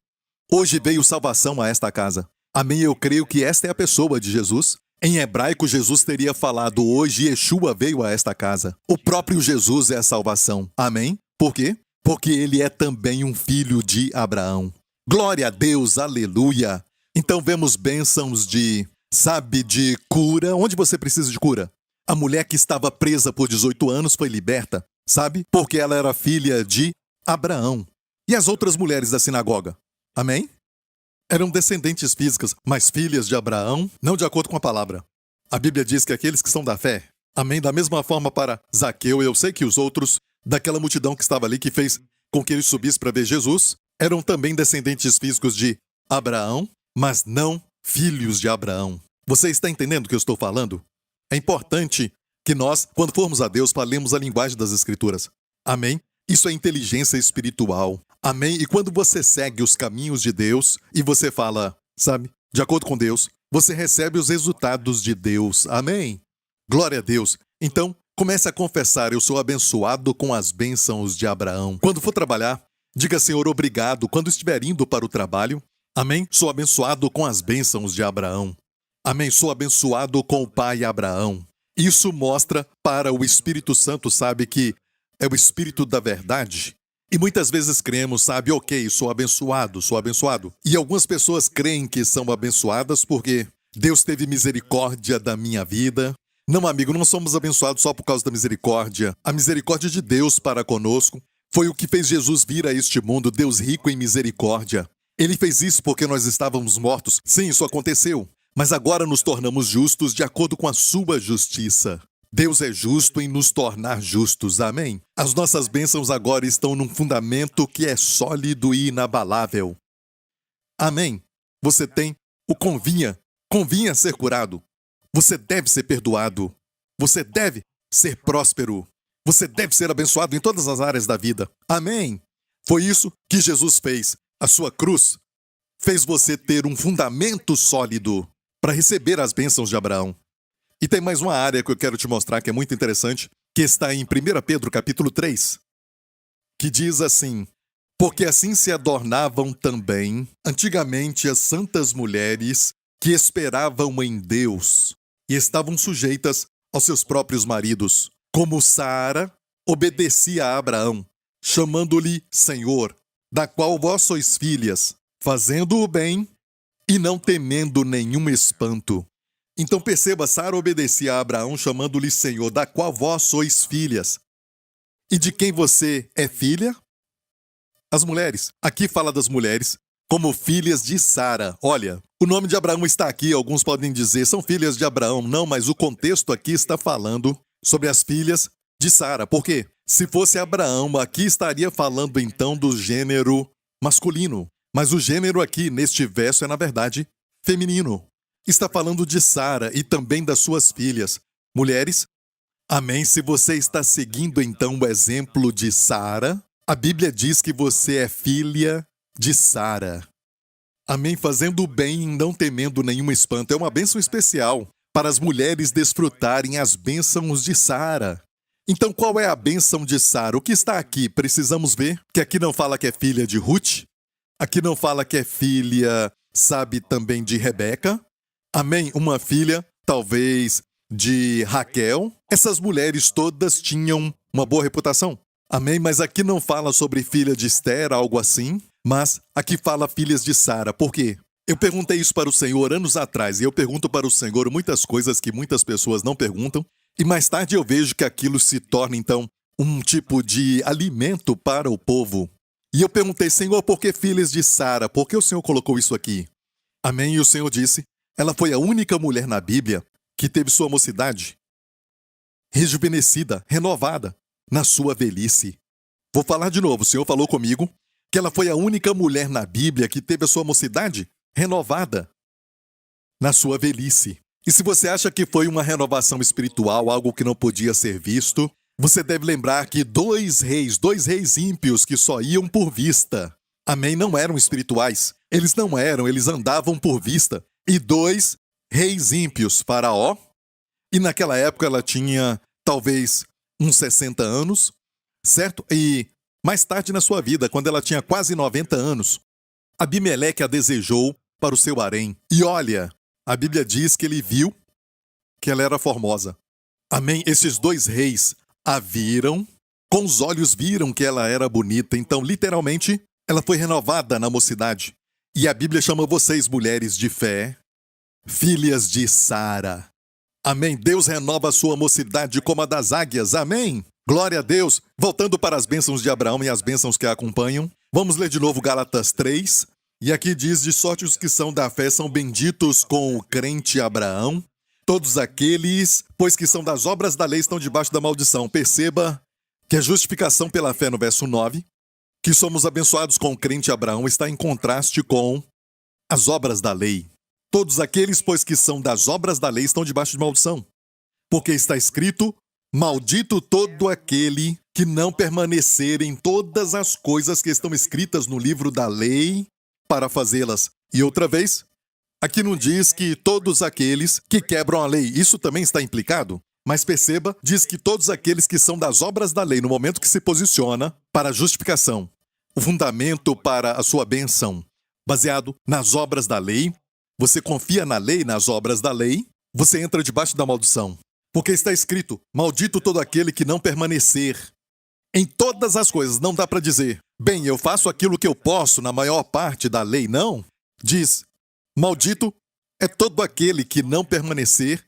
Hoje veio salvação a esta casa. Amém? Eu creio que esta é a pessoa de Jesus. Em hebraico, Jesus teria falado: hoje Yeshua veio a esta casa. O próprio Jesus é a salvação. Amém? Por quê? Porque ele é também um filho de Abraão. Glória a Deus, aleluia! Então vemos bênçãos de cura. Onde você precisa de cura? A mulher que estava presa por 18 anos foi liberta, sabe? Porque ela era filha de Abraão. E as outras mulheres da sinagoga? Amém? Eram descendentes físicas, mas filhas de Abraão, não de acordo com a palavra. A Bíblia diz que aqueles que são da fé, amém? Da mesma forma para Zaqueu, eu sei que os outros daquela multidão que estava ali, que fez com que ele subisse para ver Jesus, eram também descendentes físicos de Abraão, mas não filhos de Abraão. Você está entendendo o que eu estou falando? É importante que nós, quando formos a Deus, falemos a linguagem das Escrituras. Amém? Isso é inteligência espiritual. Amém? E quando você segue os caminhos de Deus e você fala, sabe, de acordo com Deus, você recebe os resultados de Deus. Amém? Glória a Deus. Então, comece a confessar: eu sou abençoado com as bênçãos de Abraão. Quando for trabalhar, diga: Senhor, obrigado. Quando estiver indo para o trabalho, amém? Sou abençoado com as bênçãos de Abraão. Amém? Sou abençoado com o pai Abraão. Isso mostra para o Espírito Santo, sabe, que é o Espírito da verdade. E muitas vezes cremos, sabe, ok, sou abençoado, sou abençoado. E algumas pessoas creem que são abençoadas porque Deus teve misericórdia da minha vida. Não, amigo, não somos abençoados só por causa da misericórdia. A misericórdia de Deus para conosco foi o que fez Jesus vir a este mundo, Deus rico em misericórdia. Ele fez isso porque nós estávamos mortos. Sim, isso aconteceu. Mas agora nos tornamos justos de acordo com a sua justiça. Deus é justo em nos tornar justos. Amém? As nossas bênçãos agora estão num fundamento que é sólido e inabalável. Amém? Você tem o convinha ser curado. Você deve ser perdoado. Você deve ser próspero. Você deve ser abençoado em todas as áreas da vida. Amém? Foi isso que Jesus fez. A sua cruz fez você ter um fundamento sólido para receber as bênçãos de Abraão. E tem mais uma área que eu quero te mostrar que é muito interessante, que está em 1 Pedro capítulo 3, que diz assim: porque assim se adornavam também antigamente as santas mulheres que esperavam em Deus e estavam sujeitas aos seus próprios maridos, como Sara obedecia a Abraão, chamando-lhe Senhor, da qual vós sois filhas, fazendo o bem e não temendo nenhum espanto. Então perceba, Sara obedecia a Abraão, chamando-lhe Senhor, da qual vós sois filhas. E de quem você é filha? As mulheres. Aqui fala das mulheres como filhas de Sara. Olha, o nome de Abraão está aqui, alguns podem dizer, são filhas de Abraão. Não, mas o contexto aqui está falando sobre as filhas de Sara. Por quê? Se fosse Abraão, aqui estaria falando então do gênero masculino. Mas o gênero aqui, neste verso, é na verdade feminino. Está falando de Sara e também das suas filhas. Mulheres, Amém? Se você está seguindo então o exemplo de Sara, a Bíblia diz que você é filha de Sara. Amém? Fazendo o bem e não temendo nenhum espanto. É uma bênção especial para as mulheres desfrutarem as bênçãos de Sara. Então, qual é a bênção de Sara? O que está aqui? Precisamos ver que aqui não fala que é filha de Ruth, aqui não fala que é filha, sabe, também de Rebeca. Amém? Uma filha, talvez, de Raquel. Essas mulheres todas tinham uma boa reputação. Amém? Mas aqui não fala sobre filha de Esther, algo assim. Mas aqui fala filhas de Sara. Por quê? Eu perguntei isso para o Senhor anos atrás. E eu pergunto para o Senhor muitas coisas que muitas pessoas não perguntam. E mais tarde eu vejo que aquilo se torna, então, um tipo de alimento para o povo. E eu perguntei, Senhor, por que filhas de Sara? Por que o Senhor colocou isso aqui? Amém? E o Senhor disse, ela foi a única mulher na Bíblia que teve sua mocidade rejuvenescida, renovada, na sua velhice. Vou falar de novo, o Senhor falou comigo que ela foi a única mulher na Bíblia que teve a sua mocidade renovada na sua velhice. E se você acha que foi uma renovação espiritual, algo que não podia ser visto, você deve lembrar que dois reis ímpios que só iam por vista. Amém? Não eram espirituais. Eles não eram, eles andavam por vista. E dois reis ímpios, Faraó, e naquela época ela tinha talvez uns 60 anos, certo? E mais tarde na sua vida, quando ela tinha quase 90 anos, Abimeleque a desejou para o seu harém. E olha, a Bíblia diz que ele viu que ela era formosa. Amém? Esses dois reis a viram, com os olhos viram que ela era bonita. Então, literalmente, ela foi renovada na mocidade. E a Bíblia chama vocês, mulheres de fé, filhas de Sara. Amém? Deus renova a sua mocidade como a das águias. Amém? Glória a Deus. Voltando para as bênçãos de Abraão e as bênçãos que a acompanham, vamos ler de novo Gálatas 3. E aqui diz, de sorte os que são da fé são benditos com o crente Abraão. Todos aqueles, pois que são das obras da lei, estão debaixo da maldição. Perceba que a justificação pela fé no verso 9, que somos abençoados com o crente Abraão, está em contraste com as obras da lei. Todos aqueles, pois que são das obras da lei, estão debaixo de maldição. Porque está escrito, maldito todo aquele que não permanecer em todas as coisas que estão escritas no livro da lei para fazê-las. E outra vez, aqui não diz que todos aqueles que quebram a lei, isso também está implicado? Mas perceba, diz que todos aqueles que são das obras da lei, no momento que se posiciona para a justificação, o fundamento para a sua bênção, baseado nas obras da lei, você confia na lei, nas obras da lei, você entra debaixo da maldição. Porque está escrito, maldito todo aquele que não permanecer em todas as coisas. Não dá para dizer, bem, eu faço aquilo que eu posso na maior parte da lei, não. Diz, maldito é todo aquele que não permanecer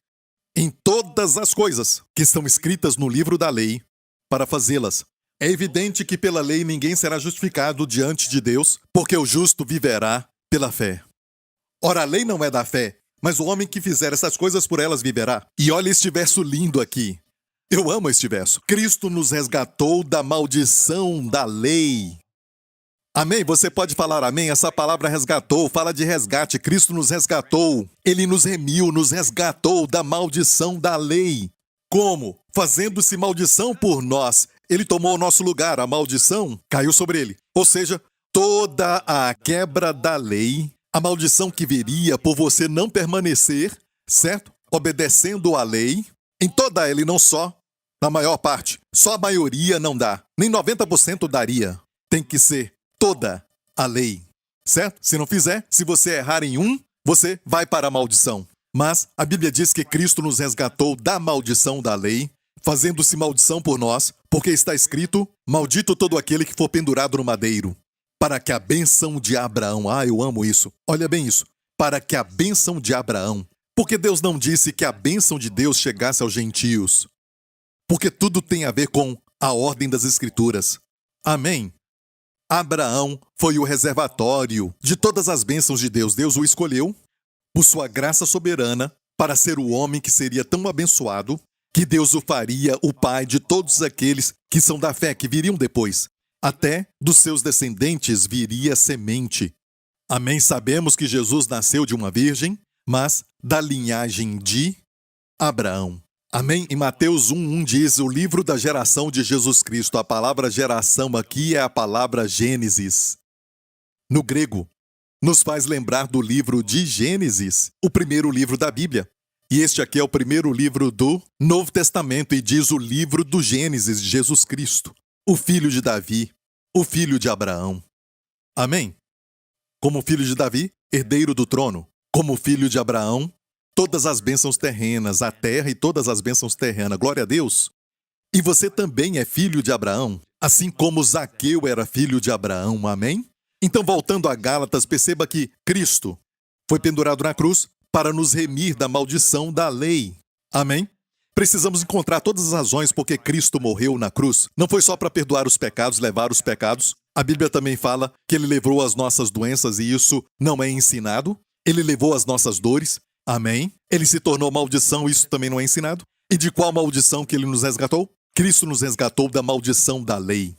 em todas as coisas que estão escritas no livro da lei para fazê-las. É evidente que pela lei ninguém será justificado diante de Deus, porque o justo viverá pela fé. Ora, a lei não é da fé, mas o homem que fizer essas coisas por elas viverá. E olha este verso lindo aqui. Eu amo este verso. Cristo nos resgatou da maldição da lei. Amém? Você pode falar amém? Essa palavra resgatou, fala de resgate. Cristo nos resgatou. Ele nos remiu, nos resgatou da maldição da lei. Como? Fazendo-se maldição por nós. Ele tomou o nosso lugar, a maldição caiu sobre ele. Ou seja, toda a quebra da lei, a maldição que viria por você não permanecer, certo? Obedecendo à lei, em toda ela e não só, na maior parte. Só a maioria não dá, nem 90% daria. Tem que ser toda a lei, certo? Se não fizer, se você errar em um, você vai para a maldição. Mas a Bíblia diz que Cristo nos resgatou da maldição da lei, fazendo-se maldição por nós, porque está escrito, maldito todo aquele que for pendurado no madeiro. Para que a bênção de Abraão, eu amo isso, olha bem isso, para que a bênção de Abraão, porque Deus não disse que a bênção de Deus chegasse aos gentios, porque tudo tem a ver com a ordem das Escrituras. Amém? Abraão foi o reservatório de todas as bênçãos de Deus. Deus o escolheu, por sua graça soberana, para ser o homem que seria tão abençoado, que Deus o faria o pai de todos aqueles que são da fé, que viriam depois. Até dos seus descendentes viria semente. Amém? Sabemos que Jesus nasceu de uma virgem, mas da linhagem de Abraão. Amém? Em Mateus 1:1 diz, o livro da geração de Jesus Cristo. A palavra geração aqui é a palavra Gênesis. No grego, nos faz lembrar do livro de Gênesis, o primeiro livro da Bíblia. E este aqui é o primeiro livro do Novo Testamento e diz o livro do Gênesis de Jesus Cristo, o filho de Davi, o filho de Abraão. Amém? Como filho de Davi, herdeiro do trono. Como filho de Abraão, todas as bênçãos terrenas, a terra e todas as bênçãos terrenas. Glória a Deus. E você também é filho de Abraão, assim como Zaqueu era filho de Abraão. Amém? Então, voltando a Gálatas, perceba que Cristo foi pendurado na cruz para nos remir da maldição da lei. Amém? Precisamos encontrar todas as razões porque Cristo morreu na cruz. Não foi só para perdoar os pecados, levar os pecados. A Bíblia também fala que ele levou as nossas doenças e isso não é ensinado. Ele levou as nossas dores. Amém? Ele se tornou maldição, isso também não é ensinado. E de qual maldição que ele nos resgatou? Cristo nos resgatou da maldição da lei.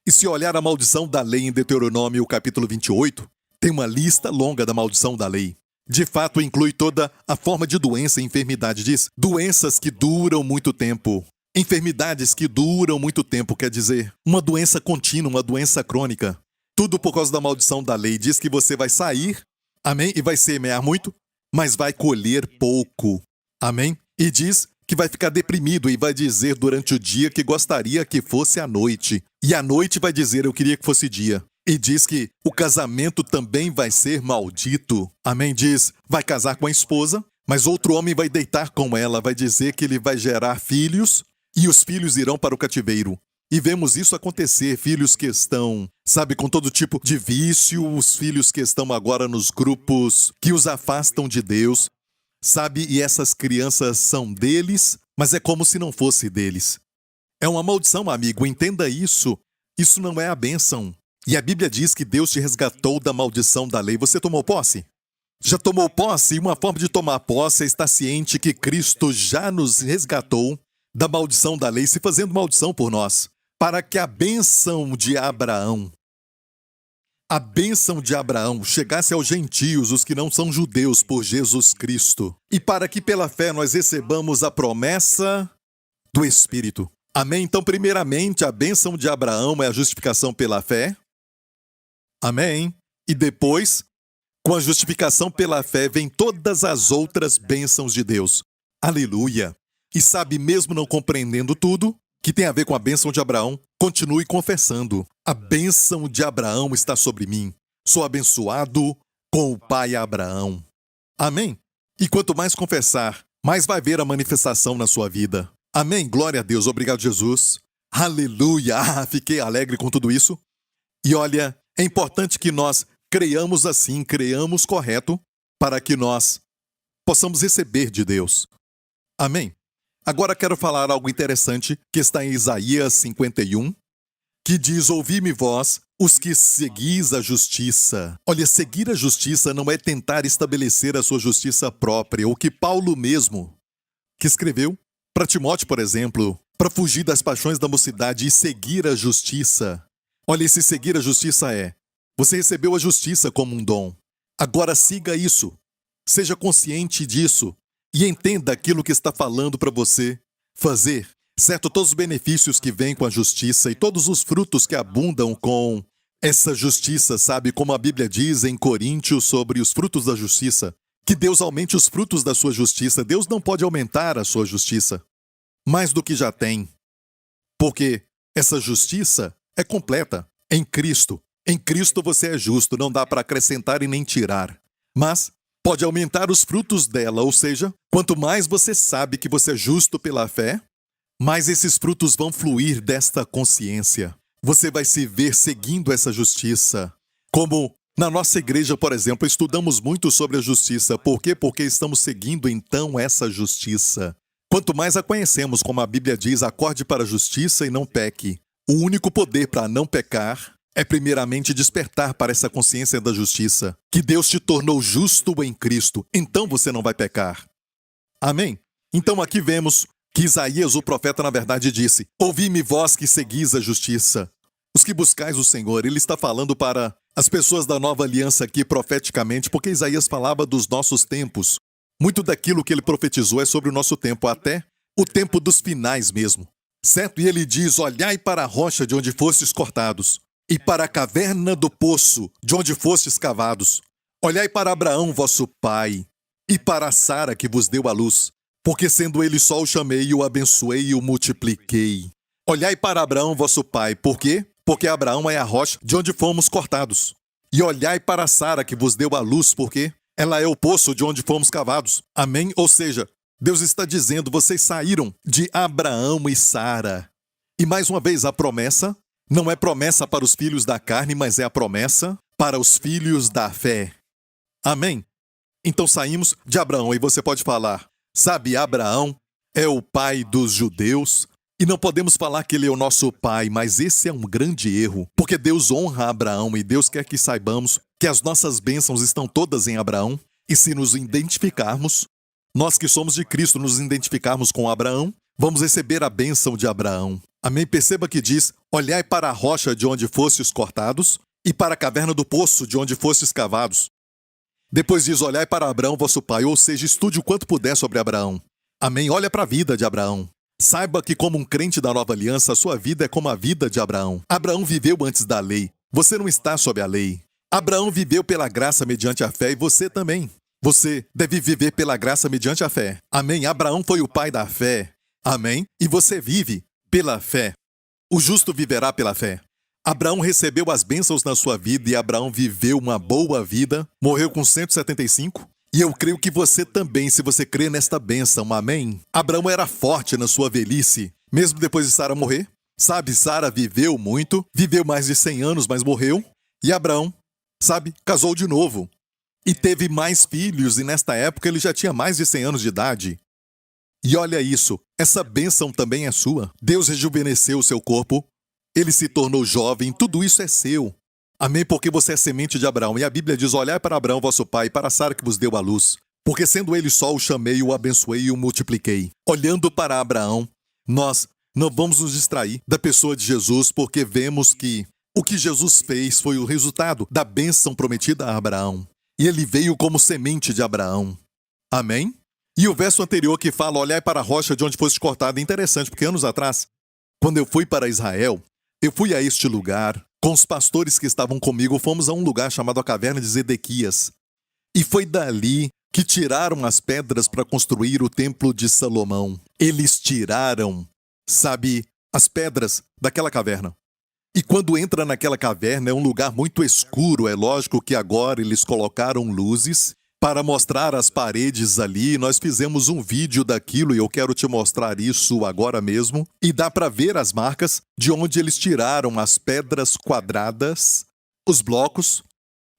E se olhar a maldição da lei em Deuteronômio, capítulo 28, tem uma lista longa da maldição da lei. De fato, inclui toda a forma de doença e enfermidade. Diz, doenças que duram muito tempo. Enfermidades que duram muito tempo, quer dizer, uma doença contínua, uma doença crônica. Tudo por causa da maldição da lei. Diz que você vai sair, amém, e vai semear muito, mas vai colher pouco. Amém? E diz que vai ficar deprimido e vai dizer durante o dia que gostaria que fosse a noite. E a noite vai dizer, eu queria que fosse dia. E diz que o casamento também vai ser maldito. Amém? Diz, vai casar com a esposa, mas outro homem vai deitar com ela, vai dizer que ele vai gerar filhos e os filhos irão para o cativeiro. E vemos isso acontecer, filhos que estão, sabe, com todo tipo de vício, os filhos que estão agora nos grupos que os afastam de Deus, sabe, e essas crianças são deles, mas é como se não fosse deles. É uma maldição, amigo, entenda isso. Isso não é a bênção. E a Bíblia diz que Deus te resgatou da maldição da lei. Você tomou posse? Já tomou posse? E uma forma de tomar posse é estar ciente que Cristo já nos resgatou da maldição da lei, se fazendo maldição por nós, para que a bênção de Abraão chegasse aos gentios, os que não são judeus, por Jesus Cristo, e para que pela fé nós recebamos a promessa do Espírito. Amém? Então, primeiramente, a bênção de Abraão é a justificação pela fé. Amém? E depois, com a justificação pela fé, vem todas as outras bênçãos de Deus. Aleluia! E sabe, mesmo não compreendendo tudo, que tem a ver com a bênção de Abraão, continue confessando. A bênção de Abraão está sobre mim. Sou abençoado com o pai Abraão. Amém? E quanto mais confessar, mais vai ver a manifestação na sua vida. Amém? Glória a Deus. Obrigado, Jesus. Aleluia! Fiquei alegre com tudo isso. E olha, é importante que nós creiamos assim, creiamos correto, para que nós possamos receber de Deus. Amém? Agora quero falar algo interessante que está em Isaías 51, que diz, ouvi-me vós, os que seguis a justiça. Olha, seguir a justiça não é tentar estabelecer a sua justiça própria, o que Paulo mesmo, que escreveu para Timóteo, por exemplo, para fugir das paixões da mocidade e seguir a justiça. Olha, esse seguir a justiça é, você recebeu a justiça como um dom. Agora siga isso, seja consciente disso. E entenda aquilo que está falando para você fazer, certo? Todos os benefícios que vêm com a justiça e todos os frutos que abundam com essa justiça, sabe? Como a Bíblia diz em Coríntios sobre os frutos da justiça, que Deus aumente os frutos da sua justiça. Deus não pode aumentar a sua justiça mais do que já tem, porque essa justiça é completa em Cristo. Em Cristo você é justo, não dá para acrescentar e nem tirar. Mas pode aumentar os frutos dela, ou seja, quanto mais você sabe que você é justo pela fé, mais esses frutos vão fluir desta consciência. Você vai se ver seguindo essa justiça. Como na nossa igreja, por exemplo, estudamos muito sobre a justiça. Por quê? Porque estamos seguindo então essa justiça. Quanto mais a conhecemos, como a Bíblia diz, acorde para a justiça e não peque. O único poder para não pecar é primeiramente despertar para essa consciência da justiça, que Deus te tornou justo em Cristo, então você não vai pecar. Amém? Então aqui vemos que Isaías, o profeta, na verdade disse, ouvi-me vós que seguis a justiça, os que buscais o Senhor. Ele está falando para as pessoas da nova aliança aqui profeticamente, porque Isaías falava dos nossos tempos. Muito daquilo que ele profetizou é sobre o nosso tempo, até o tempo dos finais mesmo. Certo? E ele diz: olhai para a rocha de onde fostes cortados, e para a caverna do poço de onde fostes cavados. Olhai para Abraão, vosso pai, e para Sara, que vos deu a luz. Porque sendo ele só o chamei, o abençoei e o multipliquei. Olhai para Abraão, vosso pai. Por quê? Porque Abraão é a rocha de onde fomos cortados. E olhai para Sara, que vos deu a luz. Por quê? Ela é o poço de onde fomos cavados. Amém? Ou seja, Deus está dizendo: vocês saíram de Abraão e Sara. E mais uma vez, a promessa não é promessa para os filhos da carne, mas é a promessa para os filhos da fé. Amém? Então saímos de Abraão, e você pode falar: sabe, Abraão é o pai dos judeus, e não podemos falar que ele é o nosso pai, mas esse é um grande erro, porque Deus honra Abraão e Deus quer que saibamos que as nossas bênçãos estão todas em Abraão, e se nos identificarmos, nós que somos de Cristo, nos identificarmos com Abraão, vamos receber a bênção de Abraão. Amém? Perceba que diz: olhai para a rocha de onde fostes cortados, e para a caverna do poço de onde fostes cavados. Depois diz: olhai para Abraão, vosso pai, ou seja, estude o quanto puder sobre Abraão. Amém? Olha para a vida de Abraão. Saiba que, como um crente da nova aliança, a sua vida é como a vida de Abraão. Abraão viveu antes da lei. Você não está sob a lei. Abraão viveu pela graça mediante a fé, e você também. Você deve viver pela graça mediante a fé. Amém? Abraão foi o pai da fé. Amém? E você vive pela fé. O justo viverá pela fé. Abraão recebeu as bênçãos na sua vida, e Abraão viveu uma boa vida. Morreu com 175. E eu creio que você também, se você crê nesta bênção. Amém? Abraão era forte na sua velhice, mesmo depois de Sara morrer. Sabe, Sara viveu muito, viveu mais de 100 anos, mas morreu. E Abraão, sabe, casou de novo. E teve mais filhos, e nesta época ele já tinha mais de 100 anos de idade. E olha isso, essa bênção também é sua. Deus rejuvenesceu o seu corpo, ele se tornou jovem, tudo isso é seu. Amém? Porque você é semente de Abraão. E a Bíblia diz: olhai para Abraão, vosso pai, e para Sara, que vos deu a luz. Porque sendo ele só, o chamei, o abençoei e o multipliquei. Olhando para Abraão, nós não vamos nos distrair da pessoa de Jesus, porque vemos que o que Jesus fez foi o resultado da bênção prometida a Abraão. E ele veio como semente de Abraão. Amém? E o verso anterior que fala: olhai para a rocha de onde foste cortado, é interessante, porque anos atrás, quando eu fui para Israel, eu fui a este lugar, com os pastores que estavam comigo, fomos a um lugar chamado a Caverna de Zedequias. E foi dali que tiraram as pedras para construir o Templo de Salomão. Eles tiraram, sabe, as pedras daquela caverna. E quando entra naquela caverna, é um lugar muito escuro. É lógico que agora eles colocaram luzes para mostrar as paredes ali. Nós fizemos um vídeo daquilo e eu quero te mostrar isso agora mesmo. E dá para ver as marcas de onde eles tiraram as pedras quadradas, os blocos,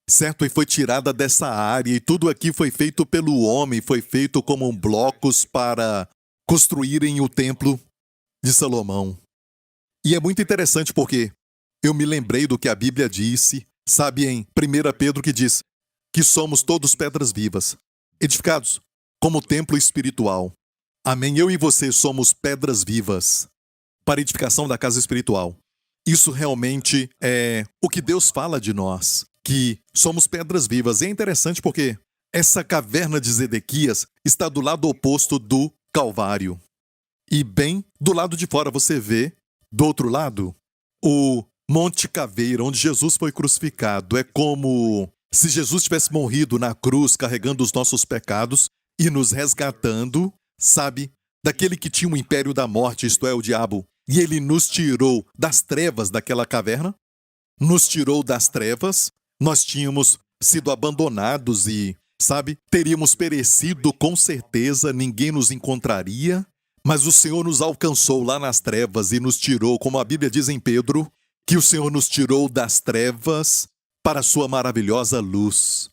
certo? E foi tirada dessa área. E tudo aqui foi feito pelo homem, foi feito como blocos para construírem o templo de Salomão. E é muito interessante porque eu me lembrei do que a Bíblia disse, sabe, em 1 Pedro, que diz que somos todos pedras vivas, edificados como templo espiritual. Amém? Eu e você somos pedras vivas para a edificação da casa espiritual. Isso realmente é o que Deus fala de nós, que somos pedras vivas. E é interessante porque essa caverna de Zedequias está do lado oposto do Calvário. E bem do lado de fora você vê, do outro lado, o Monte Caveira, onde Jesus foi crucificado. É como se Jesus tivesse morrido na cruz, carregando os nossos pecados e nos resgatando, sabe, daquele que tinha o império da morte, isto é, o diabo. E ele nos tirou das trevas daquela caverna, nos tirou das trevas, nós tínhamos sido abandonados e, sabe, teríamos perecido com certeza, ninguém nos encontraria, mas o Senhor nos alcançou lá nas trevas e nos tirou, como a Bíblia diz em Pedro, que o Senhor nos tirou das trevas para a sua maravilhosa luz.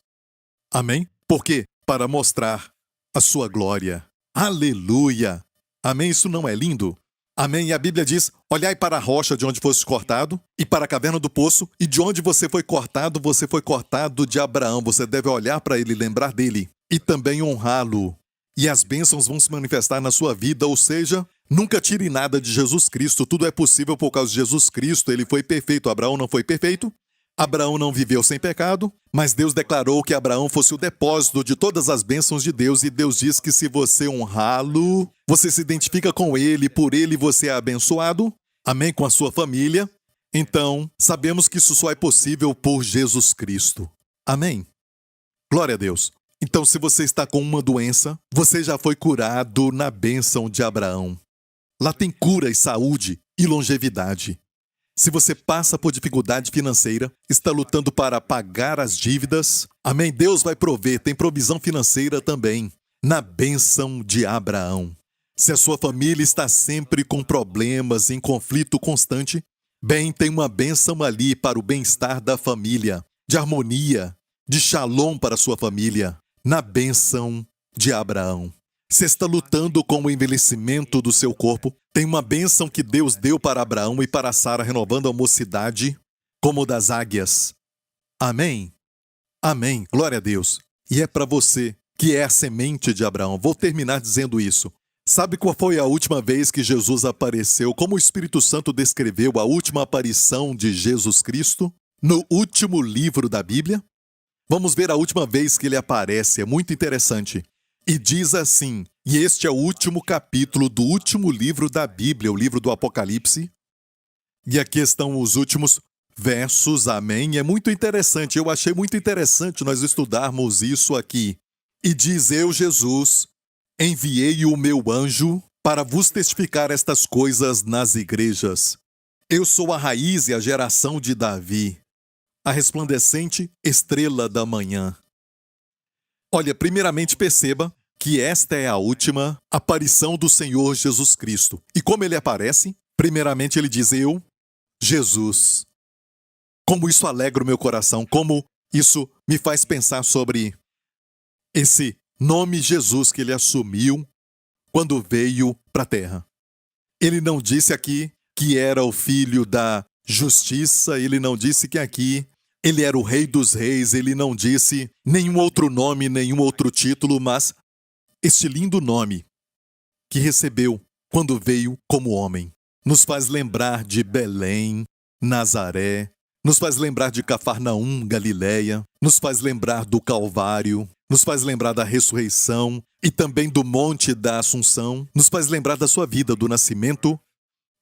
Amém? Por quê? Para mostrar a sua glória. Aleluia! Amém? Isso não é lindo? Amém? E a Bíblia diz: olhai para a rocha de onde foste cortado, e para a caverna do poço, e de onde você foi cortado de Abraão. Você deve olhar para ele, lembrar dele, e também honrá-lo. E as bênçãos vão se manifestar na sua vida, ou seja, nunca tire nada de Jesus Cristo. Tudo é possível por causa de Jesus Cristo. Ele foi perfeito. Abraão não foi perfeito, Abraão não viveu sem pecado, mas Deus declarou que Abraão fosse o depósito de todas as bênçãos de Deus, e Deus diz que se você honrá-lo, você se identifica com ele, por ele você é abençoado, amém, com a sua família. Então, sabemos que isso só é possível por Jesus Cristo. Amém. Glória a Deus. Então, se você está com uma doença, você já foi curado na bênção de Abraão. Lá tem cura e saúde e longevidade. Se você passa por dificuldade financeira, está lutando para pagar as dívidas, amém, Deus vai prover, tem provisão financeira também, na bênção de Abraão. Se a sua família está sempre com problemas, em conflito constante, bem, tem uma bênção ali para o bem-estar da família, de harmonia, de shalom para a sua família, na bênção de Abraão. Se está lutando com o envelhecimento do seu corpo, tem uma bênção que Deus deu para Abraão e para Sara, renovando a mocidade, como das águias. Amém? Amém. Glória a Deus. E é para você, que é a semente de Abraão. Vou terminar dizendo isso. Sabe qual foi a última vez que Jesus apareceu? Como o Espírito Santo descreveu a última aparição de Jesus Cristo? No último livro da Bíblia? Vamos ver a última vez que ele aparece, é muito interessante. E diz assim, e este é o último capítulo do último livro da Bíblia, o livro do Apocalipse. E aqui estão os últimos versos, amém? É muito interessante, eu achei muito interessante nós estudarmos isso aqui. E diz: eu, Jesus, enviei o meu anjo para vos testificar estas coisas nas igrejas. Eu sou a raiz e a geração de Davi, a resplandecente estrela da manhã. Olha, primeiramente perceba que esta é a última aparição do Senhor Jesus Cristo. E como ele aparece? Primeiramente ele diz: eu, Jesus. Como isso alegra o meu coração, como isso me faz pensar sobre esse nome Jesus que ele assumiu quando veio para a terra. Ele não disse aqui que era o filho da justiça, ele não disse que aqui ele era o rei dos reis, ele não disse nenhum outro nome, nenhum outro título, mas este lindo nome que recebeu quando veio como homem. Nos faz lembrar de Belém, Nazaré, nos faz lembrar de Cafarnaum, Galileia, nos faz lembrar do Calvário, nos faz lembrar da ressurreição e também do Monte da Assunção, nos faz lembrar da sua vida, do nascimento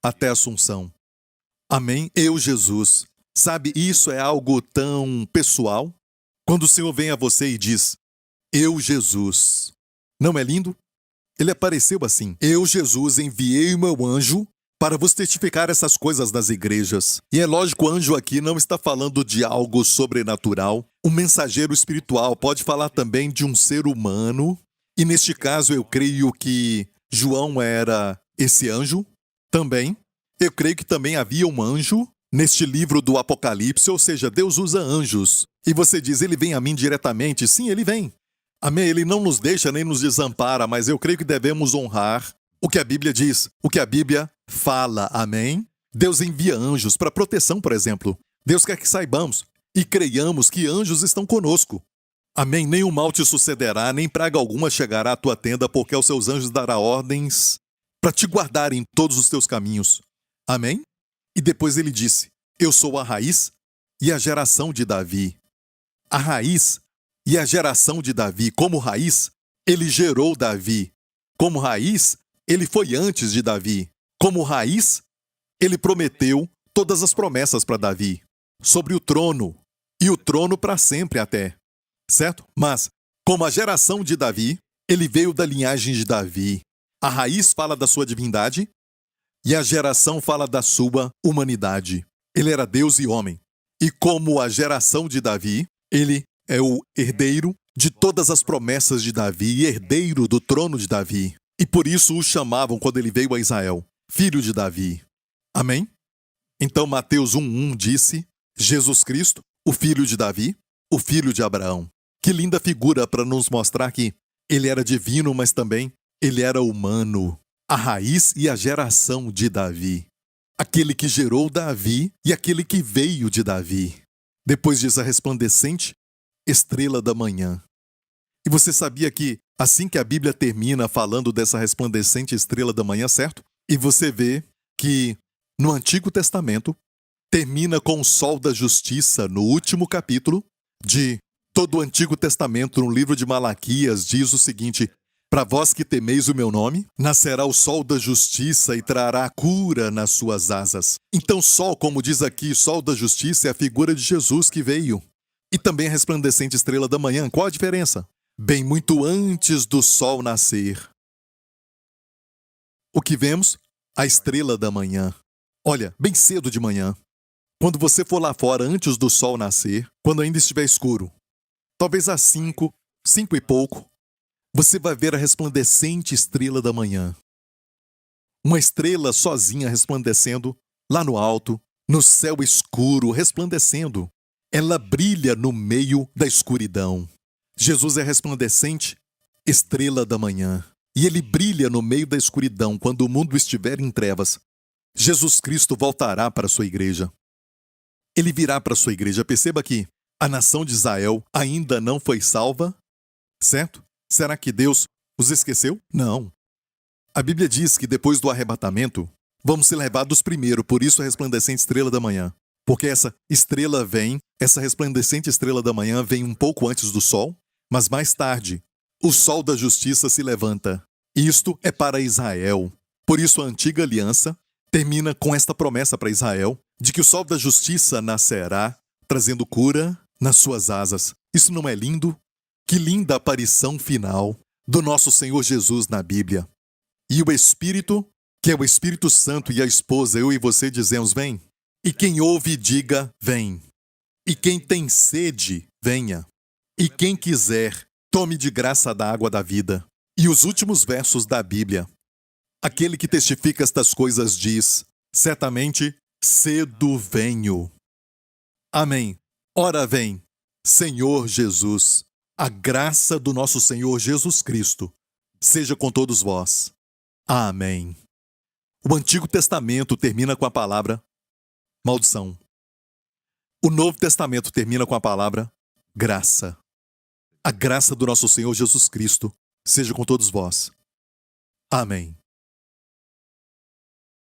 até a Assunção. Amém? Eu, Jesus. Sabe, isso é algo tão pessoal. Quando o Senhor vem a você e diz: eu, Jesus. Não é lindo? Ele apareceu assim: eu, Jesus, enviei o meu anjo para vos testificar essas coisas das igrejas. E é lógico, o anjo aqui não está falando de algo sobrenatural. Um mensageiro espiritual pode falar também de um ser humano. E neste caso eu creio que João era esse anjo também. Eu creio que também havia um anjo neste livro do Apocalipse, ou seja, Deus usa anjos. E você diz: ele vem a mim diretamente? Sim, ele vem. Amém? Ele não nos deixa nem nos desampara, mas eu creio que devemos honrar o que a Bíblia diz, o que a Bíblia fala. Amém? Deus envia anjos para proteção, por exemplo. Deus quer que saibamos e creiamos que anjos estão conosco. Amém? Nenhum mal te sucederá, nem praga alguma chegará à tua tenda, porque aos seus anjos dará ordens para te guardar em todos os teus caminhos. Amém? E depois ele disse: eu sou a raiz e a geração de Davi. A raiz e a geração de Davi. Como raiz, ele gerou Davi. Como raiz, ele foi antes de Davi. Como raiz, ele prometeu todas as promessas para Davi. Sobre o trono, e o trono para sempre até. Certo? Mas, como a geração de Davi, ele veio da linhagem de Davi. A raiz fala da sua divindade e a geração fala da sua humanidade. Ele era Deus e homem. E como a geração de Davi, ele é o herdeiro de todas as promessas de Davi e herdeiro do trono de Davi. E por isso o chamavam, quando ele veio a Israel, filho de Davi. Amém? Então Mateus 1:1 disse: Jesus Cristo, o filho de Davi, o filho de Abraão. Que linda figura para nos mostrar que ele era divino, mas também ele era humano. A raiz e a geração de Davi. Aquele que gerou Davi e aquele que veio de Davi. Depois diz: a resplandecente estrela da manhã. E você sabia que assim que a Bíblia termina falando dessa resplandecente estrela da manhã, certo? E você vê que no Antigo Testamento termina com o sol da justiça no último capítulo de todo o Antigo Testamento. No livro de Malaquias diz o seguinte: para vós que temeis o meu nome, nascerá o sol da justiça e trará cura nas suas asas. Então sol, como diz aqui, sol da justiça é a figura de Jesus que veio. E também a resplandecente estrela da manhã. Qual a diferença? Bem, muito antes do sol nascer. O que vemos? A estrela da manhã. Olha, bem cedo de manhã. Quando você for lá fora antes do sol nascer, quando ainda estiver escuro, talvez às 5 e pouco, você vai ver a resplandecente estrela da manhã. Uma estrela sozinha resplandecendo lá no alto, no céu escuro, resplandecendo. Ela brilha no meio da escuridão. Jesus é a resplandecente estrela da manhã. E ele brilha no meio da escuridão quando o mundo estiver em trevas. Jesus Cristo voltará para a sua igreja. Ele virá para a sua igreja. Perceba que a nação de Israel ainda não foi salva, certo? Será que Deus os esqueceu? Não. A Bíblia diz que depois do arrebatamento, vamos ser levados primeiro, por isso a resplandecente estrela da manhã. Porque essa estrela vem, essa resplandecente estrela da manhã vem um pouco antes do sol, mas mais tarde, o sol da justiça se levanta. Isto é para Israel. Por isso a antiga aliança termina com esta promessa para Israel, de que o sol da justiça nascerá, trazendo cura nas suas asas. Isso não é lindo? Que linda aparição final do nosso Senhor Jesus na Bíblia. E o Espírito, que é o Espírito Santo, e a esposa, eu e você dizemos, vem. E quem ouve, diga, vem. E quem tem sede, venha. E quem quiser, tome de graça da água da vida. E os últimos versos da Bíblia. Aquele que testifica estas coisas diz, certamente, cedo venho. Amém. Ora vem, Senhor Jesus. A graça do nosso Senhor Jesus Cristo seja com todos vós. Amém. O Antigo Testamento termina com a palavra maldição. O Novo Testamento termina com a palavra graça. A graça do nosso Senhor Jesus Cristo seja com todos vós. Amém.